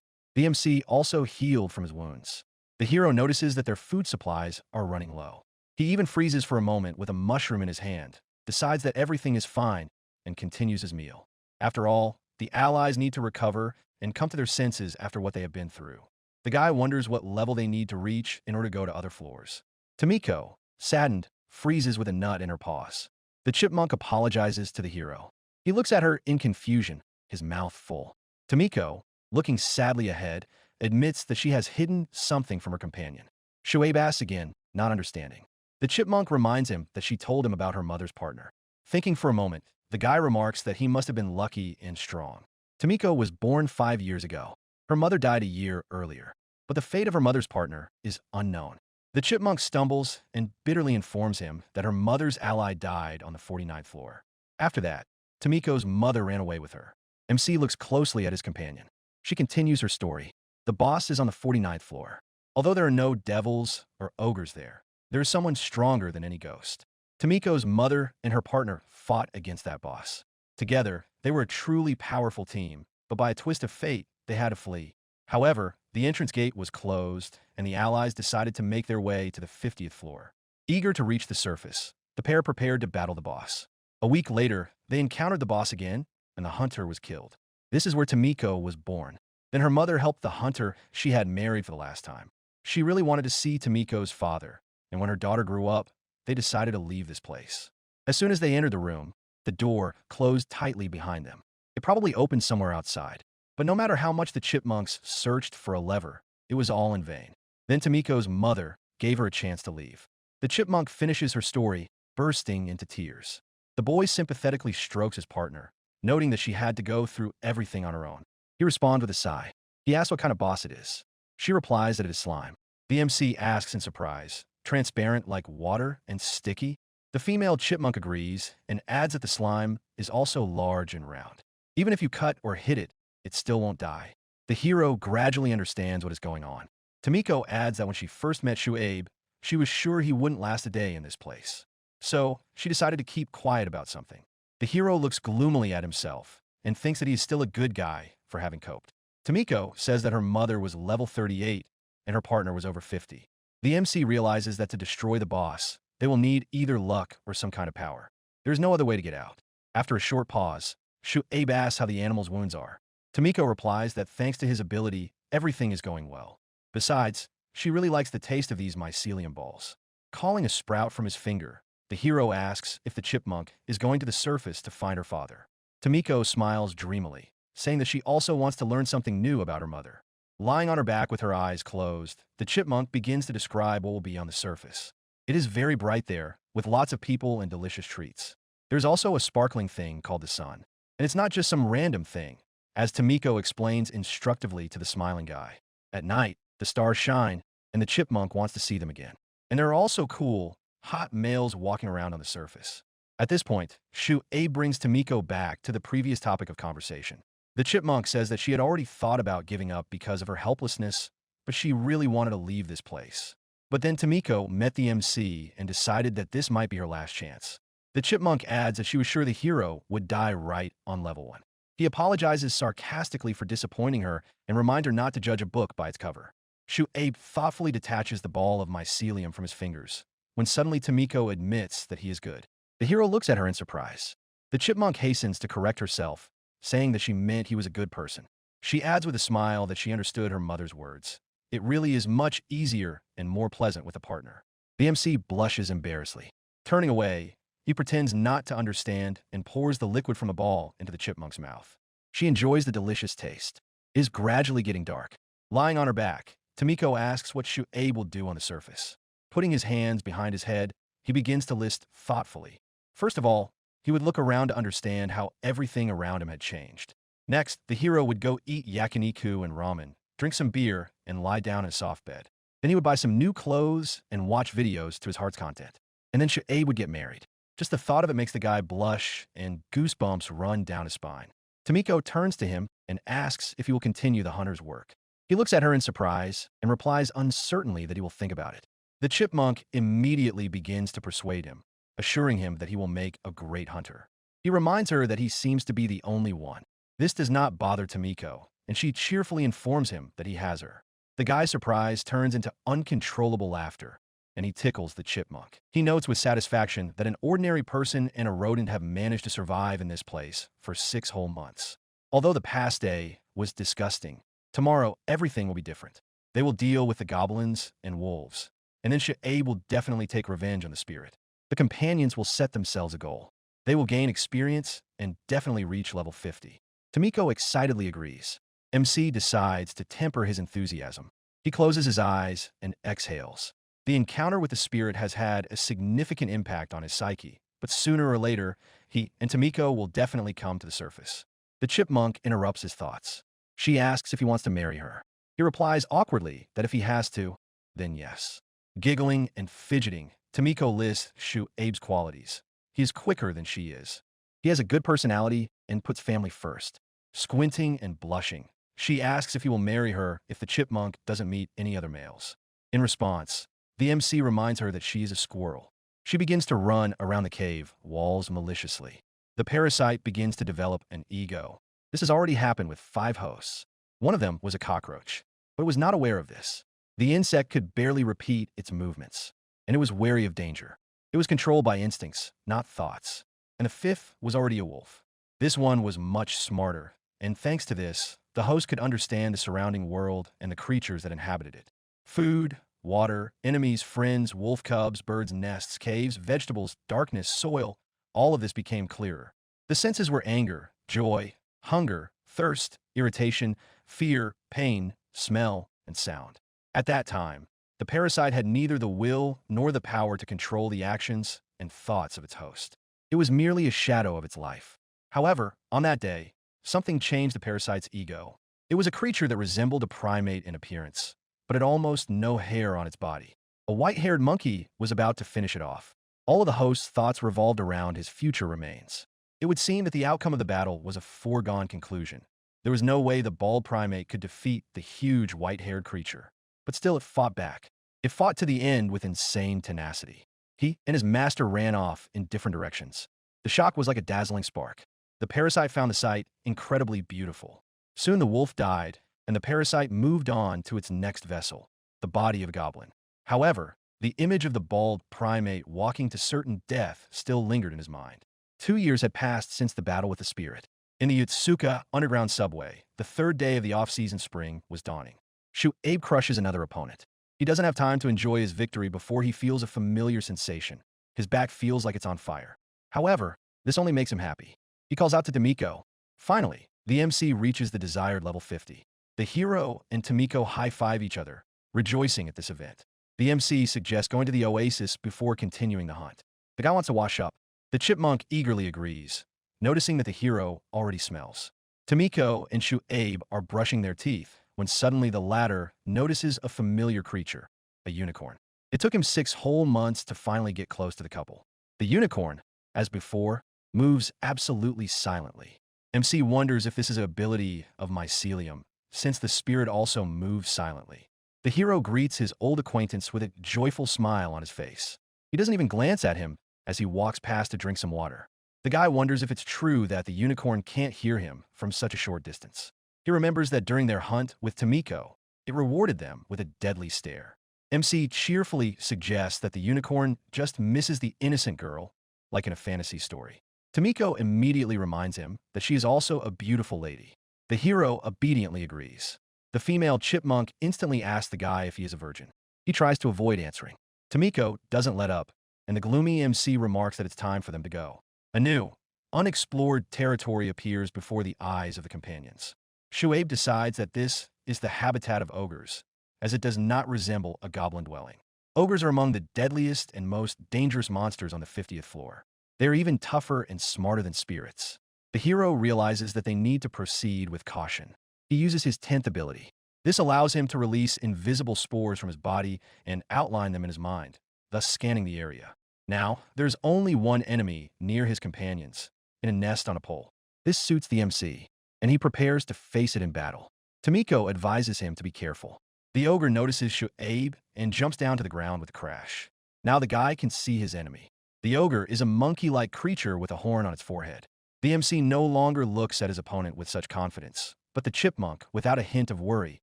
The MC also healed from his wounds. The hero notices that their food supplies are running low. He even freezes for a moment with a mushroom in his hand, decides that everything is fine, and continues his meal. After all, the allies need to recover and come to their senses after what they have been through. The guy wonders what level they need to reach in order to go to other floors. Tomiko, saddened, freezes with a nut in her paws. The chipmunk apologizes to the hero. He looks at her in confusion, his mouth full. Tomiko, looking sadly ahead, admits that she has hidden something from her companion. Shuaib asks again, not understanding. The chipmunk reminds him that she told him about her mother's partner. Thinking for a moment, the guy remarks that he must have been lucky and strong. Tomiko was born 5 years ago. Her mother died a year earlier, but the fate of her mother's partner is unknown. The chipmunk stumbles and bitterly informs him that her mother's ally died on the 49th floor. After that, Tomiko's mother ran away with her. MC looks closely at his companion. She continues her story. The boss is on the 49th floor. Although there are no devils or ogres there is someone stronger than any ghost. Tomiko's mother and her partner fought against that boss. Together, they were a truly powerful team, but by a twist of fate, they had to flee. However, the entrance gate was closed, and the allies decided to make their way to the 50th floor. Eager to reach the surface, the pair prepared to battle the boss. A week later, they encountered the boss again, and the hunter was killed. This is where Tomiko was born. Then her mother helped the hunter she had married for the last time. She really wanted to see Tomiko's father, and when her daughter grew up, they decided to leave this place. As soon as they entered the room, the door closed tightly behind them. It probably opened somewhere outside. But no matter how much the chipmunks searched for a lever, it was all in vain. Then Tomiko's mother gave her a chance to leave. The chipmunk finishes her story, bursting into tears. The boy sympathetically strokes his partner, noting that she had to go through everything on her own. He responds with a sigh. He asks what kind of boss it is. She replies that it is slime. The MC asks in surprise, transparent like water and sticky? The female chipmunk agrees and adds that the slime is also large and round. Even if you cut or hit it, it still won't die. The hero gradually understands what is going on. Tomiko adds that when she first met Shuaib, she was sure he wouldn't last a day in this place. So, she decided to keep quiet about something. The hero looks gloomily at himself and thinks that he is still a good guy for having coped. Tomiko says that her mother was level 38 and her partner was over 50. The MC realizes that to destroy the boss, they will need either luck or some kind of power. There is no other way to get out. After a short pause, Shuaib asks how the animal's wounds are. Tomiko replies that thanks to his ability, everything is going well. Besides, she really likes the taste of these mycelium balls. Calling a sprout from his finger, the hero asks if the chipmunk is going to the surface to find her father. Tomiko smiles dreamily, saying that she also wants to learn something new about her mother. Lying on her back with her eyes closed, the chipmunk begins to describe what will be on the surface. It is very bright there, with lots of people and delicious treats. There's also a sparkling thing called the sun. And it's not just some random thing, as Tomiko explains instructively to the smiling guy. At night, the stars shine, and the chipmunk wants to see them again. And there are also cool, hot males walking around on the surface. At this point, Shuaib brings Tomiko back to the previous topic of conversation. The chipmunk says that she had already thought about giving up because of her helplessness, but she really wanted to leave this place. But then Tomiko met the MC and decided that this might be her last chance. The chipmunk adds that she was sure the hero would die right on level 1. He apologizes sarcastically for disappointing her and reminds her not to judge a book by its cover. Shuaib thoughtfully detaches the ball of mycelium from his fingers, when suddenly Tomiko admits that he is good. The hero looks at her in surprise. The chipmunk hastens to correct herself, saying that she meant he was a good person. She adds with a smile that she understood her mother's words. It really is much easier and more pleasant with a partner. The MC blushes embarrassedly. Turning away, he pretends not to understand and pours the liquid from the ball into the chipmunk's mouth. She enjoys the delicious taste. It is gradually getting dark. Lying on her back, Tomiko asks what Shuaib will do on the surface. Putting his hands behind his head, he begins to list thoughtfully. First of all, he would look around to understand how everything around him had changed. Next, the hero would go eat yakiniku and ramen, drink some beer, and lie down in a soft bed. Then he would buy some new clothes and watch videos to his heart's content. And then Shuaib would get married. Just the thought of it makes the guy blush and goosebumps run down his spine. Tomiko turns to him and asks if he will continue the hunter's work. He looks at her in surprise and replies uncertainly that he will think about it. The chipmunk immediately begins to persuade him, assuring him that he will make a great hunter. He reminds her that he seems to be the only one. This does not bother Tomiko, and she cheerfully informs him that he has her. The guy's surprise turns into uncontrollable laughter, and he tickles the chipmunk. He notes with satisfaction that an ordinary person and a rodent have managed to survive in this place for 6 whole months. Although the past day was disgusting, tomorrow everything will be different. They will deal with the goblins and wolves, and then Sha'abe will definitely take revenge on the spirit. The companions will set themselves a goal. They will gain experience and definitely reach level 50. Tomiko excitedly agrees. MC decides to temper his enthusiasm. He closes his eyes and exhales. The encounter with the spirit has had a significant impact on his psyche, but sooner or later, he and Tomiko will definitely come to the surface. The chipmunk interrupts his thoughts. She asks if he wants to marry her. He replies awkwardly that if he has to, then yes. Giggling and fidgeting, Tomiko lists Shu'aib's qualities. He is quicker than she is. He has a good personality and puts family first. Squinting and blushing, she asks if he will marry her if the chipmunk doesn't meet any other males. In response, the MC reminds her that she is a squirrel. She begins to run around the cave walls maliciously. The parasite begins to develop an ego. This has already happened with 5 hosts. One of them was a cockroach, but it was not aware of this. The insect could barely repeat its movements, and it was wary of danger. It was controlled by instincts, not thoughts. And the 5th was already a wolf. This one was much smarter, and thanks to this, the host could understand the surrounding world and the creatures that inhabited it. Food, water, enemies, friends, wolf cubs, birds' nests, caves, vegetables, darkness, soil, all of this became clearer. The senses were anger, joy, hunger, thirst, irritation, fear, pain, smell, and sound. At that time, the parasite had neither the will nor the power to control the actions and thoughts of its host. It was merely a shadow of its life. However, on that day, something changed the parasite's ego. It was a creature that resembled a primate in appearance, but had almost no hair on its body. A white-haired monkey was about to finish it off. All of the host's thoughts revolved around his future remains. It would seem that the outcome of the battle was a foregone conclusion. There was no way the bald primate could defeat the huge white-haired creature. But still it fought back. It fought to the end with insane tenacity. He and his master ran off in different directions. The shock was like a dazzling spark. The parasite found the sight incredibly beautiful. Soon the wolf died, and the parasite moved on to its next vessel, the body of a goblin. However, the image of the bald primate walking to certain death still lingered in his mind. 2 years had passed since the battle with the spirit. In the Yotsuka underground subway, the 3rd day of the off-season spring was dawning. Shu'aib crushes another opponent. He doesn't have time to enjoy his victory before he feels a familiar sensation. His back feels like it's on fire. However, this only makes him happy. He calls out to Tomiko. Finally, the MC reaches the desired level 50. The hero and Tomiko high-five each other, rejoicing at this event. The MC suggests going to the oasis before continuing the hunt. The guy wants to wash up. The chipmunk eagerly agrees, noticing that the hero already smells. Tomiko and Shu'aib are brushing their teeth when suddenly the latter notices a familiar creature, a unicorn. It took him 6 whole months to finally get close to the couple. The unicorn, as before, moves absolutely silently. MC wonders if this is an ability of mycelium, since the spirit also moves silently. The hero greets his old acquaintance with a joyful smile on his face. He doesn't even glance at him as he walks past to drink some water. The guy wonders if it's true that the unicorn can't hear him from such a short distance. He remembers that during their hunt with Tomiko, it rewarded them with a deadly stare. MC cheerfully suggests that the unicorn just misses the innocent girl, like in a fantasy story. Tomiko immediately reminds him that she is also a beautiful lady. The hero obediently agrees. The female chipmunk instantly asks the guy if he is a virgin. He tries to avoid answering. Tomiko doesn't let up, and the gloomy MC remarks that it's time for them to go. A new, unexplored territory appears before the eyes of the companions. Shu'aib decides that this is the habitat of ogres, as it does not resemble a goblin dwelling. Ogres are among the deadliest and most dangerous monsters on the 50th floor. They are even tougher and smarter than spirits. The hero realizes that they need to proceed with caution. He uses his 10th ability. This allows him to release invisible spores from his body and outline them in his mind, thus scanning the area. Now, there's only one enemy near his companions, in a nest on a pole. This suits the MC, and he prepares to face it in battle. Tomiko advises him to be careful. The ogre notices Shu'aib and jumps down to the ground with a crash. Now the guy can see his enemy. The ogre is a monkey-like creature with a horn on its forehead. The MC no longer looks at his opponent with such confidence, but the chipmunk, without a hint of worry,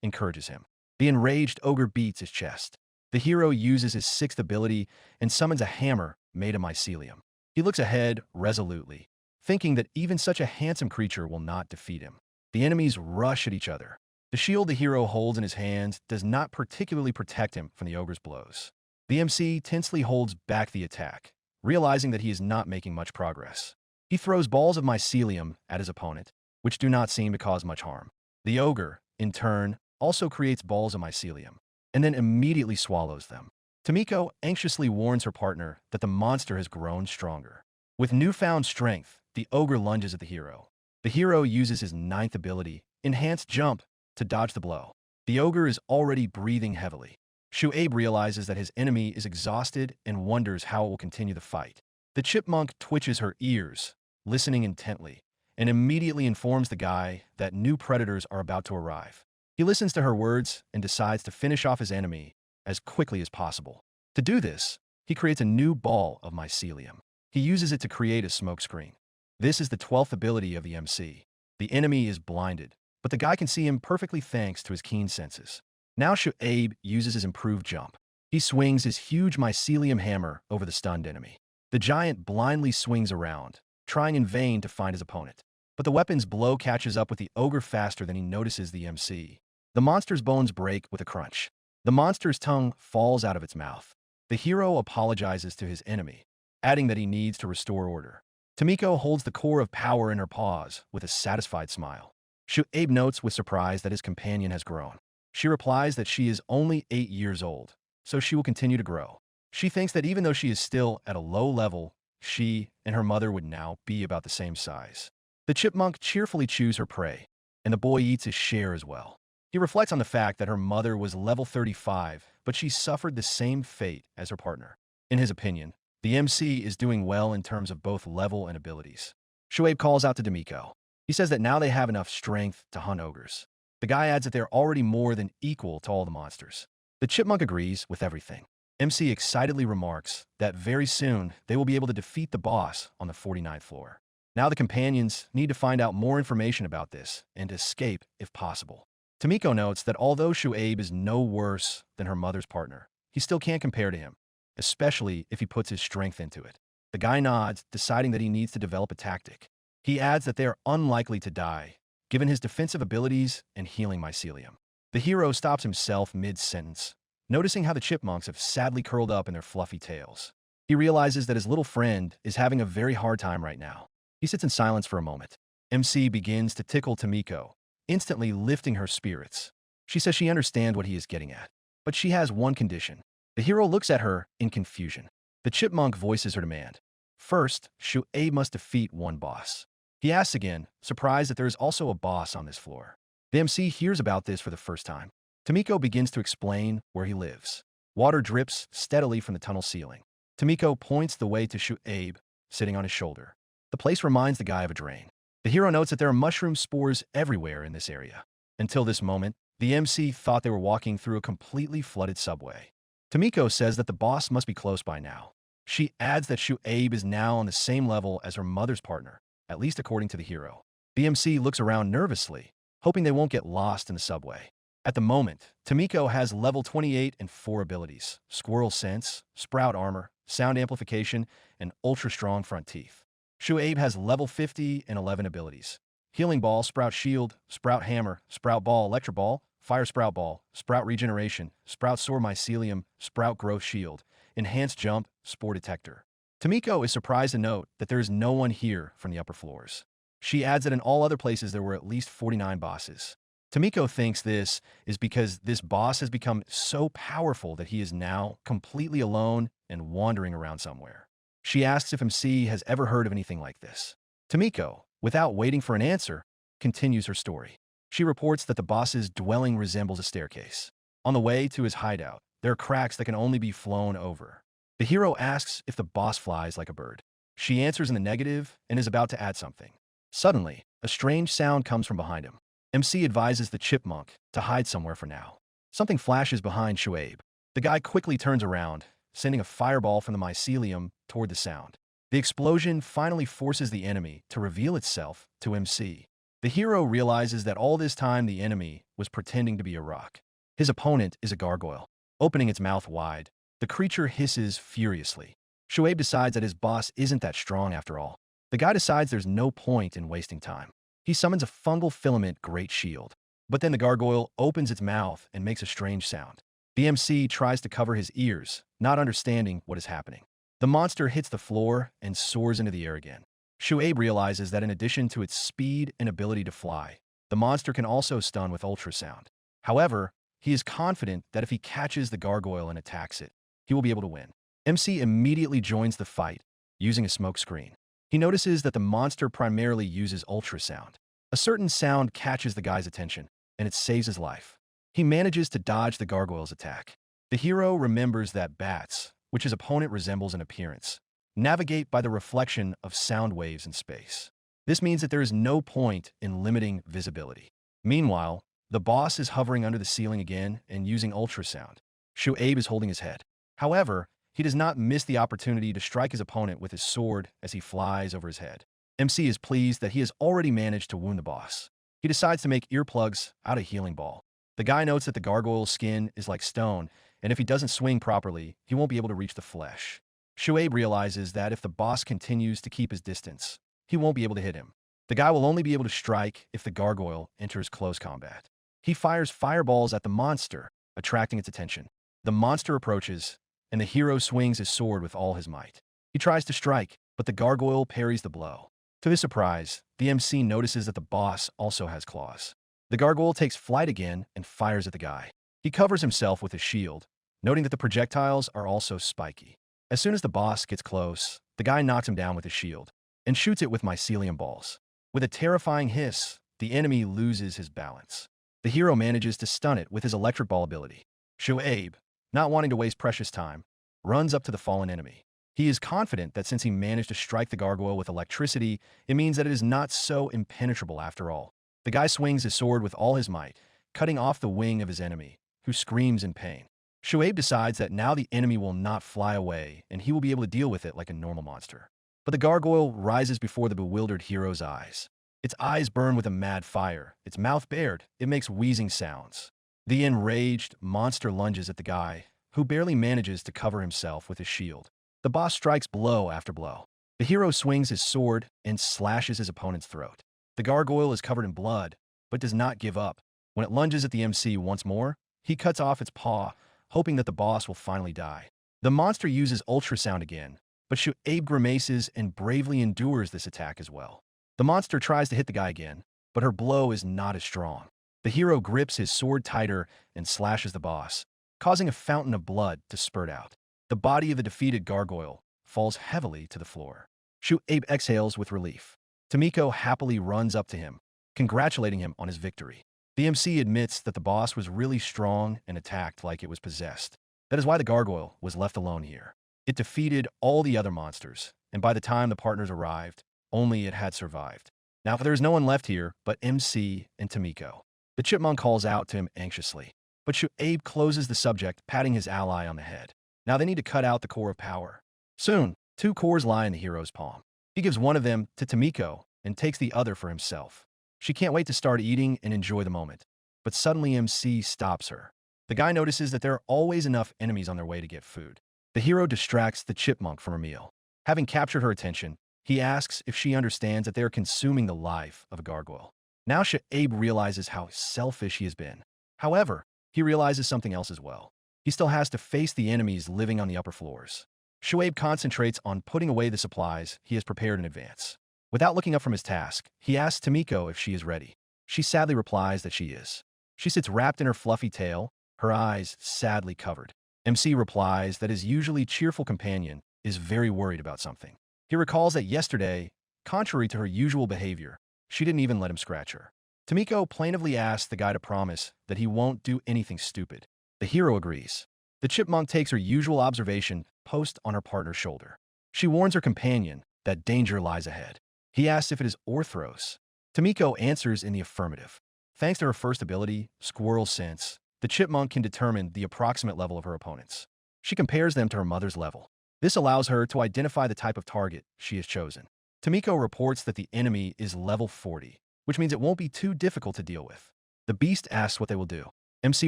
encourages him. The enraged ogre beats his chest. The hero uses his sixth ability and summons a hammer made of mycelium. He looks ahead resolutely, thinking that even such a handsome creature will not defeat him. The enemies rush at each other. The shield the hero holds in his hands does not particularly protect him from the ogre's blows. The MC tensely holds back the attack, realizing that he is not making much progress. He throws balls of mycelium at his opponent, which do not seem to cause much harm. The ogre, in turn, also creates balls of mycelium, and then immediately swallows them. Tomiko anxiously warns her partner that the monster has grown stronger. With newfound strength, the ogre lunges at the hero. The hero uses his ninth ability, Enhanced Jump, to dodge the blow. The ogre is already breathing heavily. Shu'aib realizes that his enemy is exhausted and wonders how it will continue the fight. The chipmunk twitches her ears, listening intently, and immediately informs the guy that new predators are about to arrive. He listens to her words and decides to finish off his enemy as quickly as possible. To do this, he creates a new ball of mycelium. He uses it to create a smoke screen. This is the 12th ability of the MC. The enemy is blinded, but the guy can see him perfectly thanks to his keen senses. Now Shu'aib uses his improved jump. He swings his huge mycelium hammer over the stunned enemy. The giant blindly swings around, trying in vain to find his opponent. But the weapon's blow catches up with the ogre faster than he notices the MC. The monster's bones break with a crunch. The monster's tongue falls out of its mouth. The hero apologizes to his enemy, adding that he needs to restore order. Tomiko holds the core of power in her paws with a satisfied smile. Shu'aib notes with surprise that his companion has grown. She replies that she is only 8 years old, so she will continue to grow. She thinks that even though she is still at a low level, she and her mother would now be about the same size. The chipmunk cheerfully chews her prey, and the boy eats his share as well. He reflects on the fact that her mother was level 35, but she suffered the same fate as her partner. In his opinion, the MC is doing well in terms of both level and abilities. Shu'aib calls out to Tomiko. He says that now they have enough strength to hunt ogres. The guy adds that they're already more than equal to all the monsters. The chipmunk agrees with everything. MC excitedly remarks that very soon they will be able to defeat the boss on the 49th floor. Now the companions need to find out more information about this and escape if possible. Tomiko notes that although Shu'aib is no worse than her mother's partner, he still can't compare to him, especially if he puts his strength into it. The guy nods, deciding that he needs to develop a tactic. He adds that they are unlikely to die, given his defensive abilities and healing mycelium. The hero stops himself mid-sentence, noticing how the chipmunks have sadly curled up in their fluffy tails. He realizes that his little friend is having a very hard time right now. He sits in silence for a moment. MC begins to tickle Tomiko, instantly lifting her spirits. She says she understands what he is getting at, but she has one condition. The hero looks at her in confusion. The chipmunk voices her demand. First, Shu'aib must defeat one boss. He asks again, surprised that there is also a boss on this floor. The MC hears about this for the first time. Tomiko begins to explain where he lives. Water drips steadily from the tunnel ceiling. Tomiko points the way to Shu'aib, sitting on his shoulder. The place reminds the guy of a drain. The hero notes that there are mushroom spores everywhere in this area. Until this moment, the MC thought they were walking through a completely flooded subway. Tomiko says that the boss must be close by now. She adds that Shu'aib is now on the same level as her mother's partner, at least according to the hero. The MC looks around nervously, hoping they won't get lost in the subway. At the moment, Tomiko has level 28 and 4 abilities: Squirrel Sense, Sprout Armor, Sound Amplification, and Ultra Strong Front Teeth. Shu'aib has level 50 and 11 abilities: Healing Ball, Sprout Shield, Sprout Hammer, Sprout Ball, Electro Ball, Fire Sprout Ball, Sprout Regeneration, Sprout Soar Mycelium, Sprout Growth Shield, Enhanced Jump, Spore Detector. Tomiko is surprised to note that there is no one here from the upper floors. She adds that in all other places there were at least 49 bosses. Tomiko thinks this is because this boss has become so powerful that he is now completely alone and wandering around somewhere. She asks if MC has ever heard of anything like this. Tomiko, without waiting for an answer, continues her story. She reports that the boss's dwelling resembles a staircase. On the way to his hideout, there are cracks that can only be flown over. The hero asks if the boss flies like a bird. She answers in the negative and is about to add something. Suddenly, a strange sound comes from behind him. MC advises the chipmunk to hide somewhere for now. Something flashes behind Shoaib. The guy quickly turns around, sending a fireball from the mycelium toward the sound. The explosion finally forces the enemy to reveal itself to MC. The hero realizes that all this time the enemy was pretending to be a rock. His opponent is a gargoyle. Opening its mouth wide, the creature hisses furiously. Shoaib decides that his boss isn't that strong after all. The guy decides there's no point in wasting time. He summons a fungal filament great shield. But then the gargoyle opens its mouth and makes a strange sound. The MC tries to cover his ears, not understanding what is happening. The monster hits the floor and soars into the air again. Shoaib realizes that in addition to its speed and ability to fly, the monster can also stun with ultrasound. However, he is confident that if he catches the gargoyle and attacks it, he will be able to win. MC immediately joins the fight, using a smoke screen. He notices that the monster primarily uses ultrasound. A certain sound catches the guy's attention, and it saves his life. He manages to dodge the gargoyle's attack. The hero remembers that bats, which his opponent resembles in appearance, navigate by the reflection of sound waves in space. This means that there is no point in limiting visibility. Meanwhile, the boss is hovering under the ceiling again and using ultrasound. Shoaib is holding his head. However, he does not miss the opportunity to strike his opponent with his sword as he flies over his head. MC is pleased that he has already managed to wound the boss. He decides to make earplugs out of healing ball. The guy notes that the gargoyle's skin is like stone, and if he doesn't swing properly, he won't be able to reach the flesh. Shoaib realizes that if the boss continues to keep his distance, he won't be able to hit him. The guy will only be able to strike if the gargoyle enters close combat. He fires fireballs at the monster, attracting its attention. The monster approaches, and the hero swings his sword with all his might. He tries to strike, but the gargoyle parries the blow. To his surprise, the MC notices that the boss also has claws. The gargoyle takes flight again and fires at the guy. He covers himself with his shield, noting that the projectiles are also spiky. As soon as the boss gets close, the guy knocks him down with his shield and shoots it with mycelium balls. With a terrifying hiss, the enemy loses his balance. The hero manages to stun it with his electric ball ability. Shoaib, not wanting to waste precious time, runs up to the fallen enemy. He is confident that since he managed to strike the gargoyle with electricity, it means that it is not so impenetrable after all. The guy swings his sword with all his might, cutting off the wing of his enemy, who screams in pain. Shoaib decides that now the enemy will not fly away, and he will be able to deal with it like a normal monster. But the gargoyle rises before the bewildered hero's eyes. Its eyes burn with a mad fire, its mouth bared, it makes wheezing sounds. The enraged monster lunges at the guy, who barely manages to cover himself with his shield. The boss strikes blow after blow. The hero swings his sword and slashes his opponent's throat. The gargoyle is covered in blood, but does not give up. When it lunges at the MC once more, he cuts off its paw, hoping that the boss will finally die. The monster uses ultrasound again, but Shoaib grimaces and bravely endures this attack as well. The monster tries to hit the guy again, but her blow is not as strong. The hero grips his sword tighter and slashes the boss, causing a fountain of blood to spurt out. The body of the defeated gargoyle falls heavily to the floor. Shoaib exhales with relief. Tomiko happily runs up to him, congratulating him on his victory. The MC admits that the boss was really strong and attacked like it was possessed. That is why the gargoyle was left alone here. It defeated all the other monsters, and by the time the partners arrived, only it had survived. Now there is no one left here but MC and Tomiko. The chipmunk calls out to him anxiously, but Shoaib closes the subject, patting his ally on the head. Now they need to cut out the core of power. Soon, 2 cores lie in the hero's palm. He gives one of them to Tomiko and takes the other for himself. She can't wait to start eating and enjoy the moment. But suddenly MC stops her. The guy notices that there are always enough enemies on their way to get food. The hero distracts the chipmunk from her meal. Having captured her attention, he asks if she understands that they are consuming the life of a gargoyle. Now Shoaib realizes how selfish he has been. However, he realizes something else as well. He still has to face the enemies living on the upper floors. Shoaib concentrates on putting away the supplies he has prepared in advance. Without looking up from his task, he asks Tomiko if she is ready. She sadly replies that she is. She sits wrapped in her fluffy tail, her eyes sadly covered. MC replies that his usually cheerful companion is very worried about something. He recalls that yesterday, contrary to her usual behavior, she didn't even let him scratch her. Tomiko plaintively asks the guy to promise that he won't do anything stupid. The hero agrees. The chipmunk takes her usual observation post on her partner's shoulder. She warns her companion that danger lies ahead. He asks if it is Orthros. Tomiko answers in the affirmative. Thanks to her first ability, Squirrel Sense, the chipmunk can determine the approximate level of her opponents. She compares them to her mother's level. This allows her to identify the type of target she has chosen. Tomiko reports that the enemy is level 40, which means it won't be too difficult to deal with. The beast asks what they will do. MC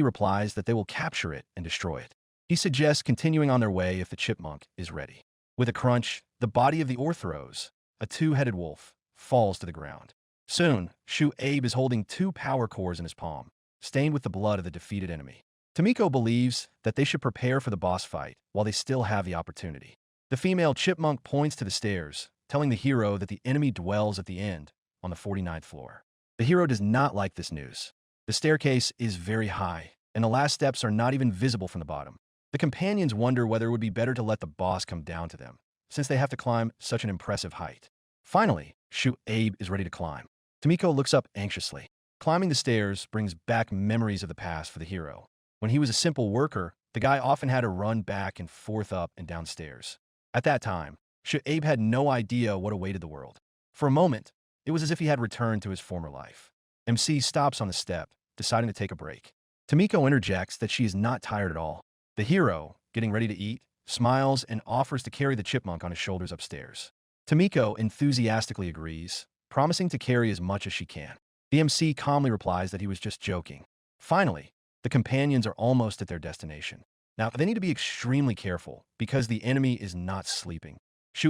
replies that they will capture it and destroy it. He suggests continuing on their way if the chipmunk is ready. With a crunch, the body of the Orthros, a two-headed wolf, falls to the ground. Soon, Abe is holding two power cores in his palm, stained with the blood of the defeated enemy. Tomiko believes that they should prepare for the boss fight while they still have the opportunity. The female chipmunk points to the stairs, telling the hero that the enemy dwells at the end, on the 49th floor. The hero does not like this news. The staircase is very high, and the last steps are not even visible from the bottom. The companions wonder whether it would be better to let the boss come down to them, since they have to climb such an impressive height. Finally, Abe is ready to climb. Tomiko looks up anxiously. Climbing the stairs brings back memories of the past for the hero. When he was a simple worker, the guy often had to run back and forth up and down stairs. At that time, Abe had no idea what awaited the world. For a moment, it was as if he had returned to his former life. MC stops on the step, deciding to take a break. Tomiko interjects that she is not tired at all. The hero, getting ready to eat, smiles and offers to carry the chipmunk on his shoulders upstairs. Tomiko enthusiastically agrees, promising to carry as much as she can. The MC calmly replies that he was just joking. Finally, the companions are almost at their destination. Now, they need to be extremely careful because the enemy is not sleeping.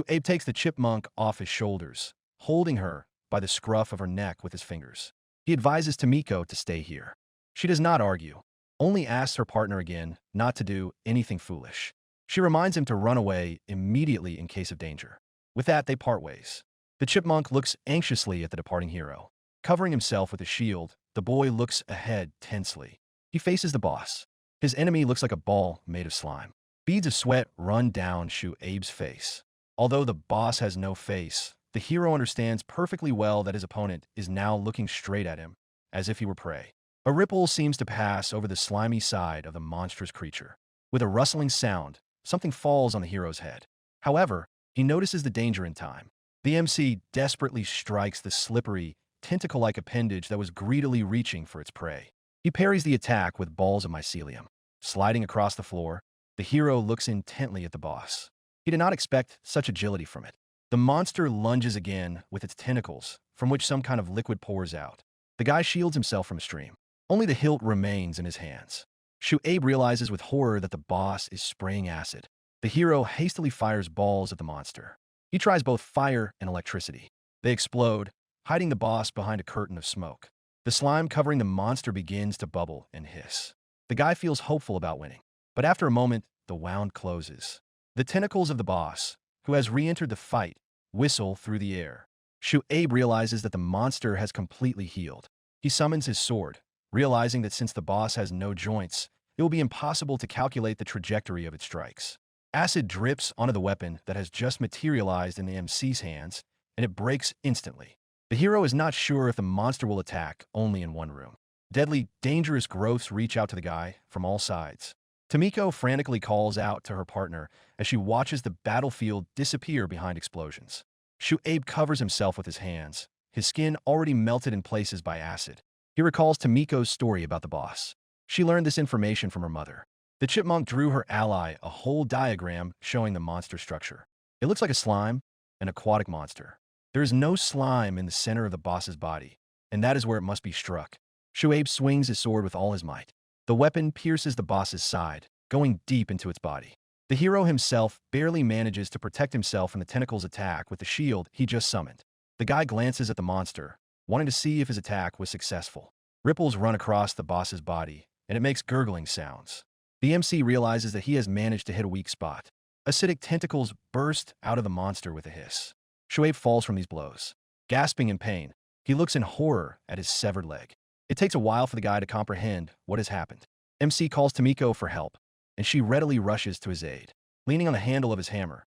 Abe takes the chipmunk off his shoulders, holding her by the scruff of her neck with his fingers. He advises Tomiko to stay here. She does not argue, only asks her partner again not to do anything foolish. She reminds him to run away immediately in case of danger. With that, they part ways. The chipmunk looks anxiously at the departing hero. Covering himself with a shield, the boy looks ahead tensely. He faces the boss. His enemy looks like a ball made of slime. Beads of sweat run down Abe's face. Although the boss has no face, the hero understands perfectly well that his opponent is now looking straight at him, as if he were prey. A ripple seems to pass over the slimy side of the monstrous creature. With a rustling sound, something falls on the hero's head. However, he notices the danger in time. The MC desperately strikes the slippery, tentacle-like appendage that was greedily reaching for its prey. He parries the attack with balls of mycelium. Sliding across the floor, the hero looks intently at the boss. He did not expect such agility from it. The monster lunges again with its tentacles, from which some kind of liquid pours out. The guy shields himself from a stream. Only the hilt remains in his hands. Abe realizes with horror that the boss is spraying acid. The hero hastily fires balls at the monster. He tries both fire and electricity. They explode, hiding the boss behind a curtain of smoke. The slime covering the monster begins to bubble and hiss. The guy feels hopeful about winning. But after a moment, the wound closes. The tentacles of the boss, who has re-entered the fight, whistle through the air. Abe realizes that the monster has completely healed. He summons his sword, realizing that since the boss has no joints, it will be impossible to calculate the trajectory of its strikes. Acid drips onto the weapon that has just materialized in the MC's hands, and it breaks instantly. The hero is not sure if the monster will attack only in one room. Deadly, dangerous growths reach out to the guy from all sides. Tomiko frantically calls out to her partner as she watches the battlefield disappear behind explosions. Abe covers himself with his hands, his skin already melted in places by acid. He recalls Tomiko's story about the boss. She learned this information from her mother. The chipmunk drew her ally a whole diagram showing the monster structure. It looks like a slime, an aquatic monster. There is no slime in the center of the boss's body, and that is where it must be struck. Abe swings his sword with all his might. The weapon pierces the boss's side, going deep into its body. The hero himself barely manages to protect himself from the tentacle's attack with the shield he just summoned. The guy glances at the monster, wanting to see if his attack was successful. Ripples run across the boss's body, and it makes gurgling sounds. The MC realizes that he has managed to hit a weak spot. Acidic tentacles burst out of the monster with a hiss. Abe falls from these blows. Gasping in pain, he looks in horror at his severed leg. It takes a while for the guy to comprehend what has happened. MC calls Tomiko for help, and she readily rushes to his aid. Leaning on the handle of his hammer,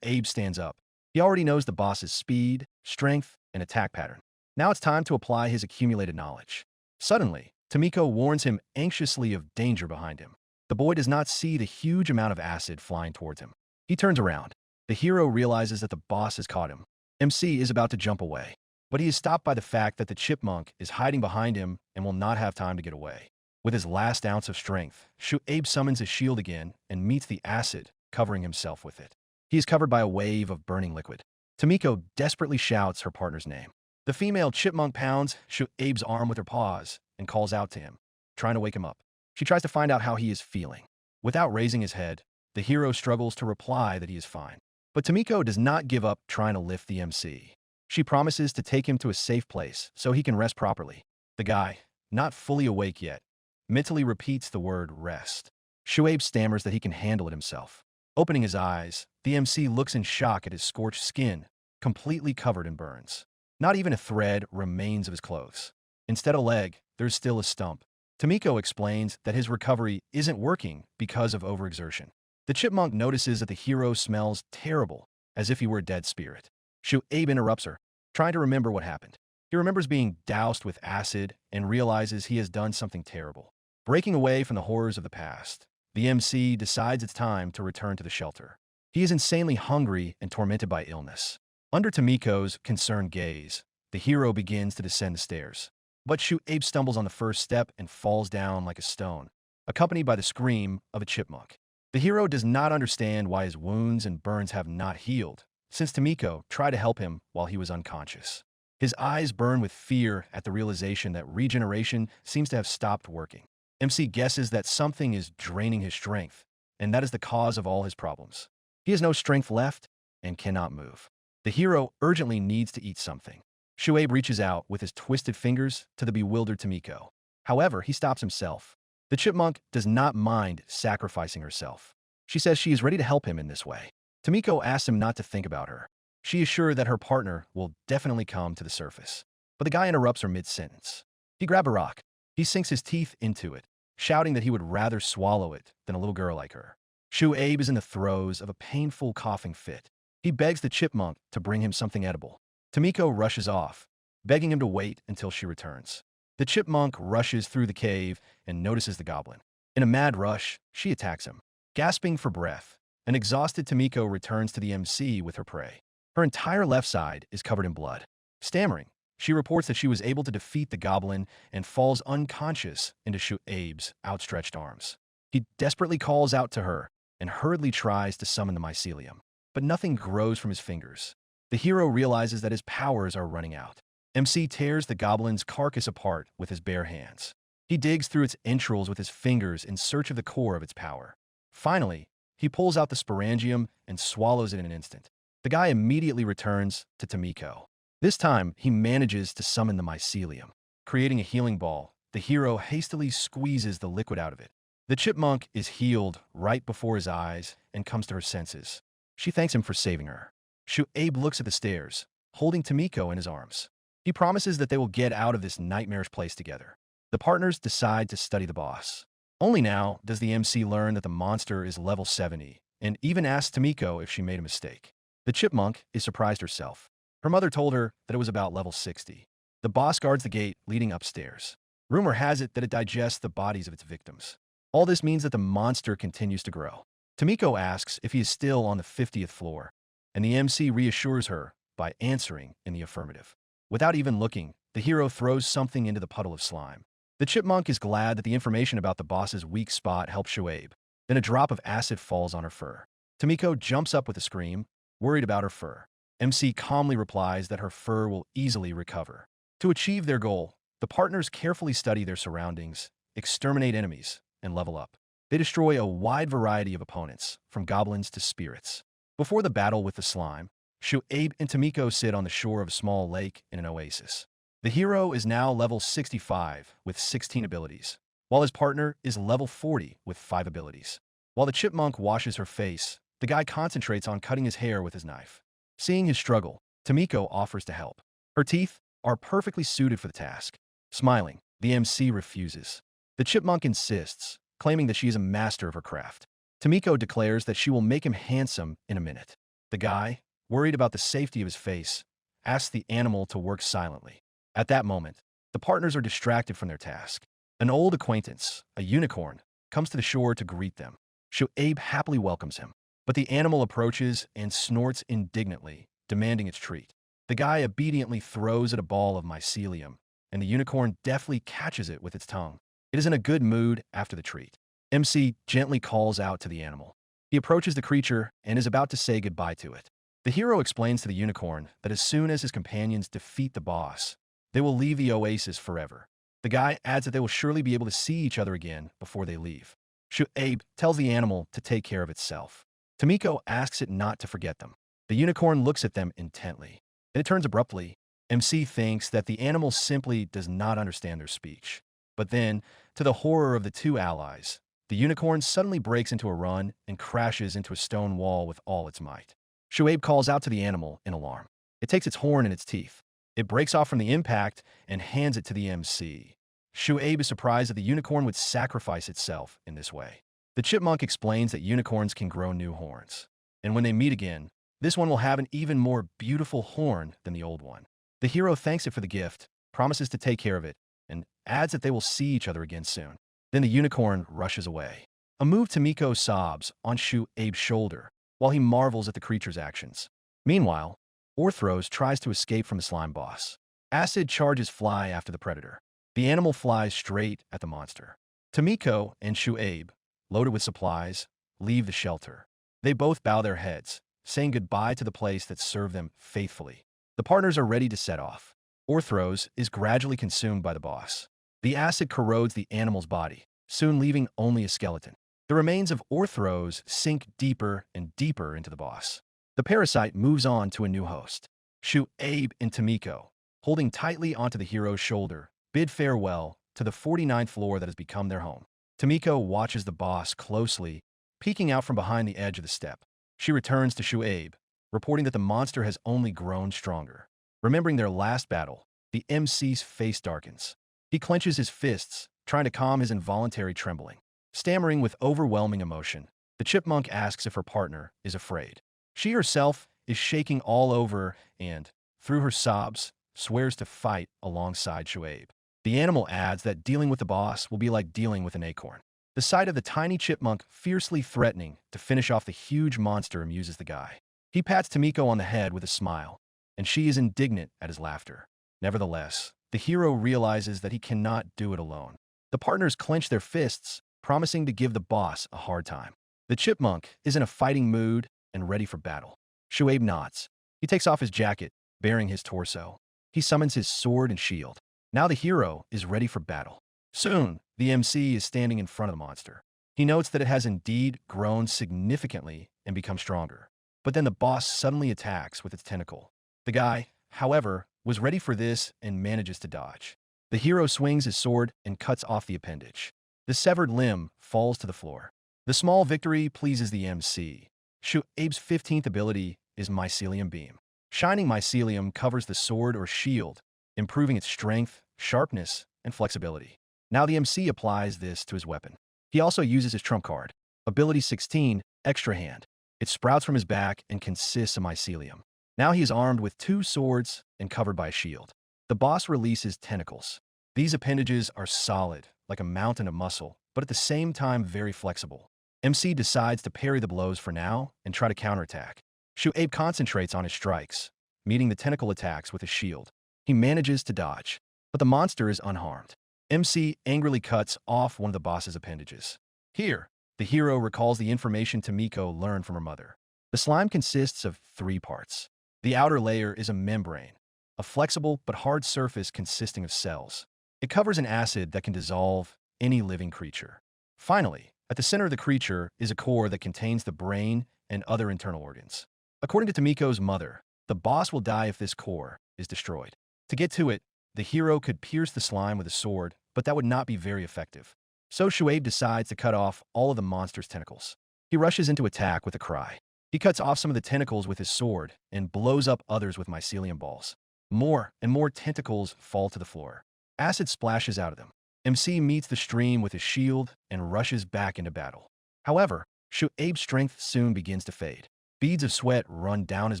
Abe stands up. He already knows the boss's speed, strength, and attack pattern. Now it's time to apply his accumulated knowledge. Suddenly, Tomiko warns him anxiously of danger behind him. The boy does not see the huge amount of acid flying towards him. He turns around. The hero realizes that the boss has caught him. MC is about to jump away. But he is stopped by the fact that the chipmunk is hiding behind him and will not have time to get away. With his last ounce of strength, Shu'aib summons his shield again and meets the acid, covering himself with it. He is covered by a wave of burning liquid. Tomiko desperately shouts her partner's name. The female chipmunk pounds Shu'aib's arm with her paws and calls out to him, trying to wake him up. She tries to find out how he is feeling. Without raising his head, the hero struggles to reply that he is fine. But Tomiko does not give up trying to lift the MC. She promises to take him to a safe place so he can rest properly. The guy, not fully awake yet, mentally repeats the word rest. Shu'aib stammers that he can handle it himself. Opening his eyes, the MC looks in shock at his scorched skin, completely covered in burns. Not even a thread remains of his clothes. Instead of a leg, there's still a stump. Tomiko explains that his recovery isn't working because of overexertion. The chipmunk notices that the hero smells terrible, as if he were a dead spirit. Shu'aib interrupts her, trying to remember what happened. He remembers being doused with acid and realizes he has done something terrible. Breaking away from the horrors of the past, the MC decides it's time to return to the shelter. He is insanely hungry and tormented by illness. Under Tomiko's concerned gaze, the hero begins to descend the stairs. But Shu'aib stumbles on the first step and falls down like a stone, accompanied by the scream of a chipmunk. The hero does not understand why his wounds and burns have not healed, since Tomiko tried to help him while he was unconscious. His eyes burn with fear at the realization that regeneration seems to have stopped working. MC guesses that something is draining his strength, and that is the cause of all his problems. He has no strength left and cannot move. The hero urgently needs to eat something. Shu'aib reaches out with his twisted fingers to the bewildered Tomiko. However, he stops himself. The chipmunk does not mind sacrificing herself. She says she is ready to help him in this way. Tomiko asks him not to think about her. She is sure that her partner will definitely come to the surface. But the guy interrupts her mid-sentence. He grabs a rock. He sinks his teeth into it, shouting that he would rather swallow it than a little girl like her. Shu'aib is in the throes of a painful coughing fit. He begs the chipmunk to bring him something edible. Tomiko rushes off, begging him to wait until she returns. The chipmunk rushes through the cave and notices the goblin. In a mad rush, she attacks him. Gasping for breath, an exhausted Tomiko returns to the MC with her prey. Her entire left side is covered in blood. Stammering, she reports that she was able to defeat the goblin and falls unconscious into Shu'aib's outstretched arms. He desperately calls out to her and hurriedly tries to summon the mycelium, but nothing grows from his fingers. The hero realizes that his powers are running out. MC tears the goblin's carcass apart with his bare hands. He digs through its entrails with his fingers in search of the core of its power. Finally, he pulls out the sporangium and swallows it in an instant. The guy immediately returns to Tomiko. This time, he manages to summon the mycelium. Creating a healing ball, the hero hastily squeezes the liquid out of it. The chipmunk is healed right before his eyes and comes to her senses. She thanks him for saving her. Shu'aib looks at the stairs, holding Tomiko in his arms. He promises that they will get out of this nightmarish place together. The partners decide to study the boss. Only now does the MC learn that the monster is level 70, and even asks Tomiko if she made a mistake. The chipmunk is surprised herself. Her mother told her that it was about level 60. The boss guards the gate leading upstairs. Rumor has it that it digests the bodies of its victims. All this means that the monster continues to grow. Tomiko asks if he is still on the 50th floor, and the MC reassures her by answering in the affirmative. Without even looking, the hero throws something into the puddle of slime. The chipmunk is glad that the information about the boss's weak spot helped Shu'aib. Then a drop of acid falls on her fur. Tomiko jumps up with a scream, worried about her fur. MC calmly replies that her fur will easily recover. To achieve their goal, the partners carefully study their surroundings, exterminate enemies, and level up. They destroy a wide variety of opponents, from goblins to spirits. Before the battle with the slime, Shu'aib and Tomiko sit on the shore of a small lake in an oasis. The hero is now level 65 with 16 abilities, while his partner is level 40 with 5 abilities. While the chipmunk washes her face, the guy concentrates on cutting his hair with his knife. Seeing his struggle, Tomiko offers to help. Her teeth are perfectly suited for the task. Smiling, the MC refuses. The chipmunk insists, claiming that she is a master of her craft. Tomiko declares that she will make him handsome in a minute. The guy, worried about the safety of his face, asks the animal to work silently. At that moment, the partners are distracted from their task. An old acquaintance, a unicorn, comes to the shore to greet them. Shu'aib happily welcomes him, but the animal approaches and snorts indignantly, demanding its treat. The guy obediently throws at a ball of mycelium, and the unicorn deftly catches it with its tongue. It is in a good mood after the treat. MC gently calls out to the animal. He approaches the creature and is about to say goodbye to it. The hero explains to the unicorn that as soon as his companions defeat the boss, they will leave the oasis forever. The guy adds that they will surely be able to see each other again before they leave. Shuaib tells the animal to take care of itself. Tomiko asks it not to forget them. The unicorn looks at them intently. Then it turns abruptly. MC thinks that the animal simply does not understand their speech. But then, to the horror of the two allies, the unicorn suddenly breaks into a run and crashes into a stone wall with all its might. Shuaib calls out to the animal in alarm. It takes its horn in its teeth. It breaks off from the impact and hands it to the MC. Shuaib is surprised that the unicorn would sacrifice itself in this way. The chipmunk explains that unicorns can grow new horns. And when they meet again, this one will have an even more beautiful horn than the old one. The hero thanks it for the gift, promises to take care of it, and adds that they will see each other again soon. Then the unicorn rushes away. A move Tomiko sobs on Shuaib's shoulder while he marvels at the creature's actions. Meanwhile, Orthros tries to escape from the slime boss. Acid charges fly after the predator. The animal flies straight at the monster. Tomiko and Shuaib, loaded with supplies, leave the shelter. They both bow their heads, saying goodbye to the place that served them faithfully. The partners are ready to set off. Orthros is gradually consumed by the boss. The acid corrodes the animal's body, soon leaving only a skeleton. The remains of Orthros sink deeper and deeper into the boss. The parasite moves on to a new host. Shuaib and Tomiko, holding tightly onto the hero's shoulder, bid farewell to the 49th floor that has become their home. Tomiko watches the boss closely, peeking out from behind the edge of the step. She returns to Shuaib, reporting that the monster has only grown stronger. Remembering their last battle, the MC's face darkens. He clenches his fists, trying to calm his involuntary trembling. Stammering with overwhelming emotion, the chipmunk asks if her partner is afraid. She herself is shaking all over and, through her sobs, swears to fight alongside Shuaib. The animal adds that dealing with the boss will be like dealing with an acorn. The sight of the tiny chipmunk fiercely threatening to finish off the huge monster amuses the guy. He pats Tomiko on the head with a smile, and she is indignant at his laughter. Nevertheless, the hero realizes that he cannot do it alone. The partners clench their fists, promising to give the boss a hard time. The chipmunk is in a fighting mood and ready for battle. Shuaib nods. He takes off his jacket, baring his torso. He summons his sword and shield. Now the hero is ready for battle. Soon, the MC is standing in front of the monster. He notes that it has indeed grown significantly and become stronger. But then the boss suddenly attacks with its tentacle. The guy, however, was ready for this and manages to dodge. The hero swings his sword and cuts off the appendage. The severed limb falls to the floor. The small victory pleases the MC. Shuaib's 15th ability is Mycelium Beam. Shining Mycelium covers the sword or shield, improving its strength, sharpness, and flexibility. Now the MC applies this to his weapon. He also uses his trump card, Ability 16, Extra Hand. It sprouts from his back and consists of mycelium. Now he is armed with 2 swords and covered by a shield. The boss releases tentacles. These appendages are solid, like a mountain of muscle, but at the same time very flexible. MC decides to parry the blows for now and try to counterattack. Shuaib concentrates on his strikes, meeting the tentacle attacks with his shield. He manages to dodge, but the monster is unharmed. MC angrily cuts off one of the boss's appendages. Here, the hero recalls the information Tomiko learned from her mother. The slime consists of 3 parts. The outer layer is a membrane, a flexible but hard surface consisting of cells. It covers an acid that can dissolve any living creature. Finally, at the center of the creature is a core that contains the brain and other internal organs. According to Tomiko's mother, the boss will die if this core is destroyed. To get to it, the hero could pierce the slime with a sword, but that would not be very effective. So Shuaib decides to cut off all of the monster's tentacles. He rushes into attack with a cry. He cuts off some of the tentacles with his sword and blows up others with mycelium balls. More and more tentacles fall to the floor. Acid splashes out of them. MC meets the stream with his shield and rushes back into battle. However, Shuaib's strength soon begins to fade. Beads of sweat run down his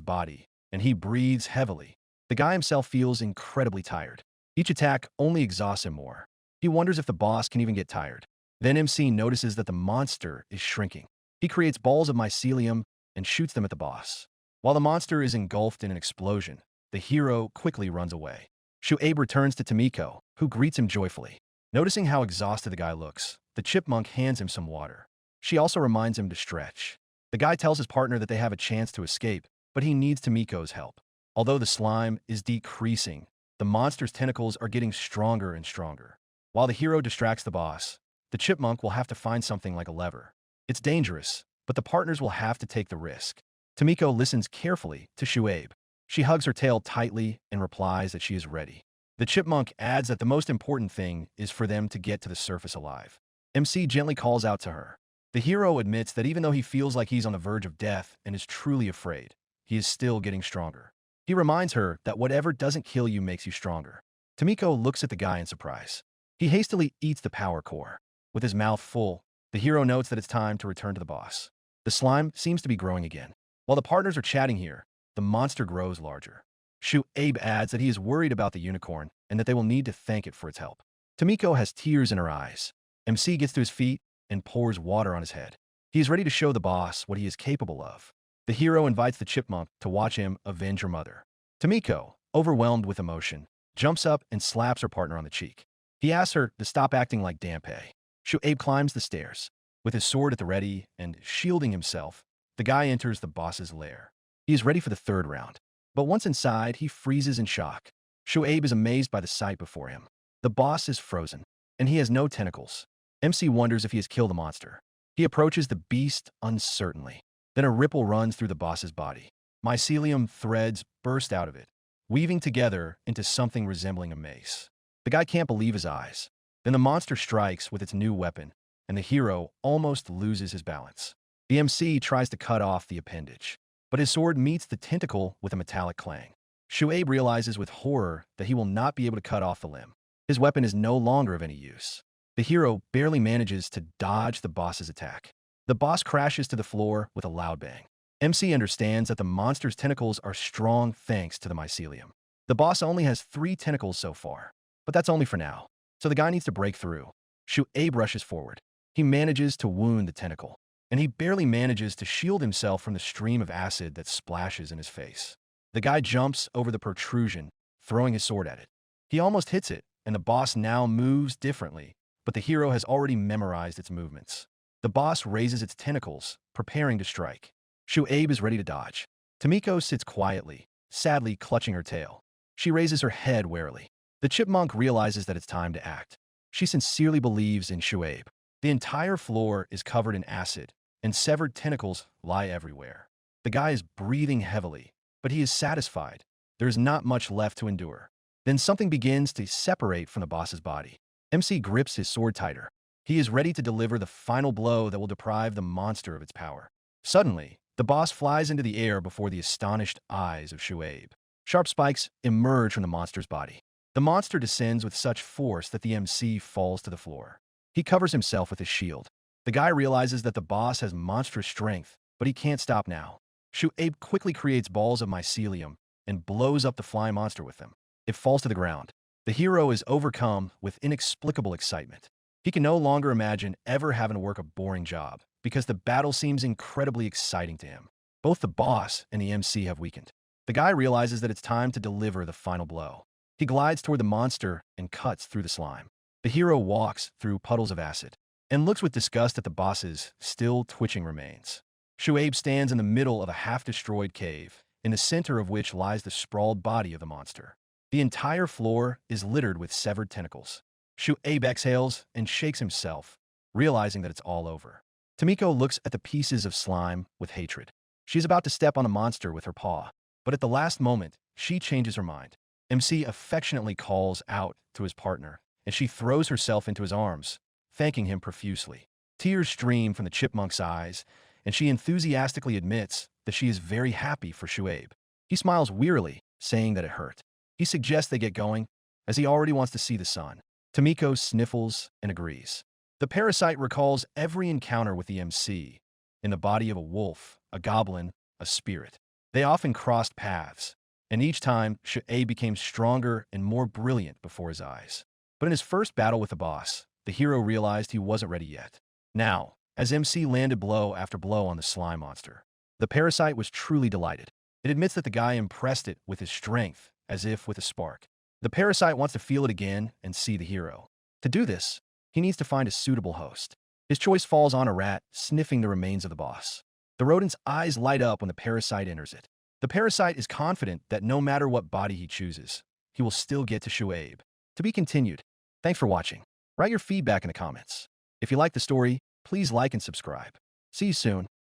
body, and he breathes heavily. The guy himself feels incredibly tired. Each attack only exhausts him more. He wonders if the boss can even get tired. Then MC notices that the monster is shrinking. He creates balls of mycelium and shoots them at the boss. While the monster is engulfed in an explosion, the hero quickly runs away. Shuabe returns to Tomiko, who greets him joyfully. Noticing how exhausted the guy looks, the chipmunk hands him some water. She also reminds him to stretch. The guy tells his partner that they have a chance to escape, but he needs Tomiko's help. Although the slime is decreasing, the monster's tentacles are getting stronger and stronger. While the hero distracts the boss, the chipmunk will have to find something like a lever. It's dangerous, but the partners will have to take the risk. Tomiko listens carefully to Shuabe. She hugs her tail tightly and replies that she is ready. The chipmunk adds that the most important thing is for them to get to the surface alive. MC gently calls out to her. The hero admits that even though he feels like he's on the verge of death and is truly afraid, he is still getting stronger. He reminds her that whatever doesn't kill you makes you stronger. Tomiko looks at the guy in surprise. He hastily eats the power core. With his mouth full, the hero notes that it's time to return to the boss. The slime seems to be growing again. While the partners are chatting here, the monster grows larger. Shuabe adds that he is worried about the unicorn and that they will need to thank it for its help. Tomiko has tears in her eyes. MC gets to his feet and pours water on his head. He is ready to show the boss what he is capable of. The hero invites the chipmunk to watch him avenge her mother. Tomiko, overwhelmed with emotion, jumps up and slaps her partner on the cheek. He asks her to stop acting like Dampé. Shuabe climbs the stairs. With his sword at the ready and shielding himself, the guy enters the boss's lair. He is ready for the third round. But once inside, he freezes in shock. Shuabe is amazed by the sight before him. The boss is frozen, and he has no tentacles. MC wonders if he has killed the monster. He approaches the beast uncertainly. Then a ripple runs through the boss's body. Mycelium threads burst out of it, weaving together into something resembling a mace. The guy can't believe his eyes. Then the monster strikes with its new weapon, and the hero almost loses his balance. The MC tries to cut off the appendage, but his sword meets the tentacle with a metallic clang. Shuabe realizes with horror that he will not be able to cut off the limb. His weapon is no longer of any use. The hero barely manages to dodge the boss's attack. The boss crashes to the floor with a loud bang. MC understands that the monster's tentacles are strong thanks to the mycelium. The boss only has 3 tentacles so far, but that's only for now, so the guy needs to break through. Shuabe rushes forward. He manages to wound the tentacle, and he barely manages to shield himself from the stream of acid that splashes in his face. The guy jumps over the protrusion, throwing his sword at it. He almost hits it, and the boss now moves differently, but the hero has already memorized its movements. The boss raises its tentacles, preparing to strike. Shuabe is ready to dodge. Tomiko sits quietly, sadly clutching her tail. She raises her head warily. The chipmunk realizes that it's time to act. She sincerely believes in Shuabe. The entire floor is covered in acid, and severed tentacles lie everywhere. The guy is breathing heavily, but he is satisfied. There is not much left to endure. Then something begins to separate from the boss's body. MC grips his sword tighter. He is ready to deliver the final blow that will deprive the monster of its power. Suddenly, the boss flies into the air before the astonished eyes of Shuabe. Sharp spikes emerge from the monster's body. The monster descends with such force that the MC falls to the floor. He covers himself with his shield. The guy realizes that the boss has monstrous strength, but he can't stop now. Shuabe quickly creates balls of mycelium and blows up the flying monster with them. It falls to the ground. The hero is overcome with inexplicable excitement. He can no longer imagine ever having to work a boring job, because the battle seems incredibly exciting to him. Both the boss and the MC have weakened. The guy realizes that it's time to deliver the final blow. He glides toward the monster and cuts through the slime. The hero walks through puddles of acid and looks with disgust at the boss's still twitching remains. Shuabe stands in the middle of a half-destroyed cave, in the center of which lies the sprawled body of the monster. The entire floor is littered with severed tentacles. Shuabe exhales and shakes himself, realizing that it's all over. Tomiko looks at the pieces of slime with hatred. She's about to step on a monster with her paw, but at the last moment, she changes her mind. MC affectionately calls out to his partner, and she throws herself into his arms, thanking him profusely. Tears stream from the chipmunk's eyes, and she enthusiastically admits that she is very happy for Shuabe. He smiles wearily, saying that it hurt. He suggests they get going, as he already wants to see the sun. Tomiko sniffles and agrees. The parasite recalls every encounter with the MC, in the body of a wolf, a goblin, a spirit. They often crossed paths, and each time Shuabe became stronger and more brilliant before his eyes. But in his first battle with the boss, the hero realized he wasn't ready yet. Now, as MC landed blow after blow on the slime monster, the parasite was truly delighted. It admits that the guy impressed it with his strength, as if with a spark. The parasite wants to feel it again and see the hero. To do this, he needs to find a suitable host. His choice falls on a rat, sniffing the remains of the boss. The rodent's eyes light up when the parasite enters it. The parasite is confident that no matter what body he chooses, he will still get to Shuaib. To be continued. Thanks for watching. Write your feedback in the comments. If you like the story, please like and subscribe. See you soon.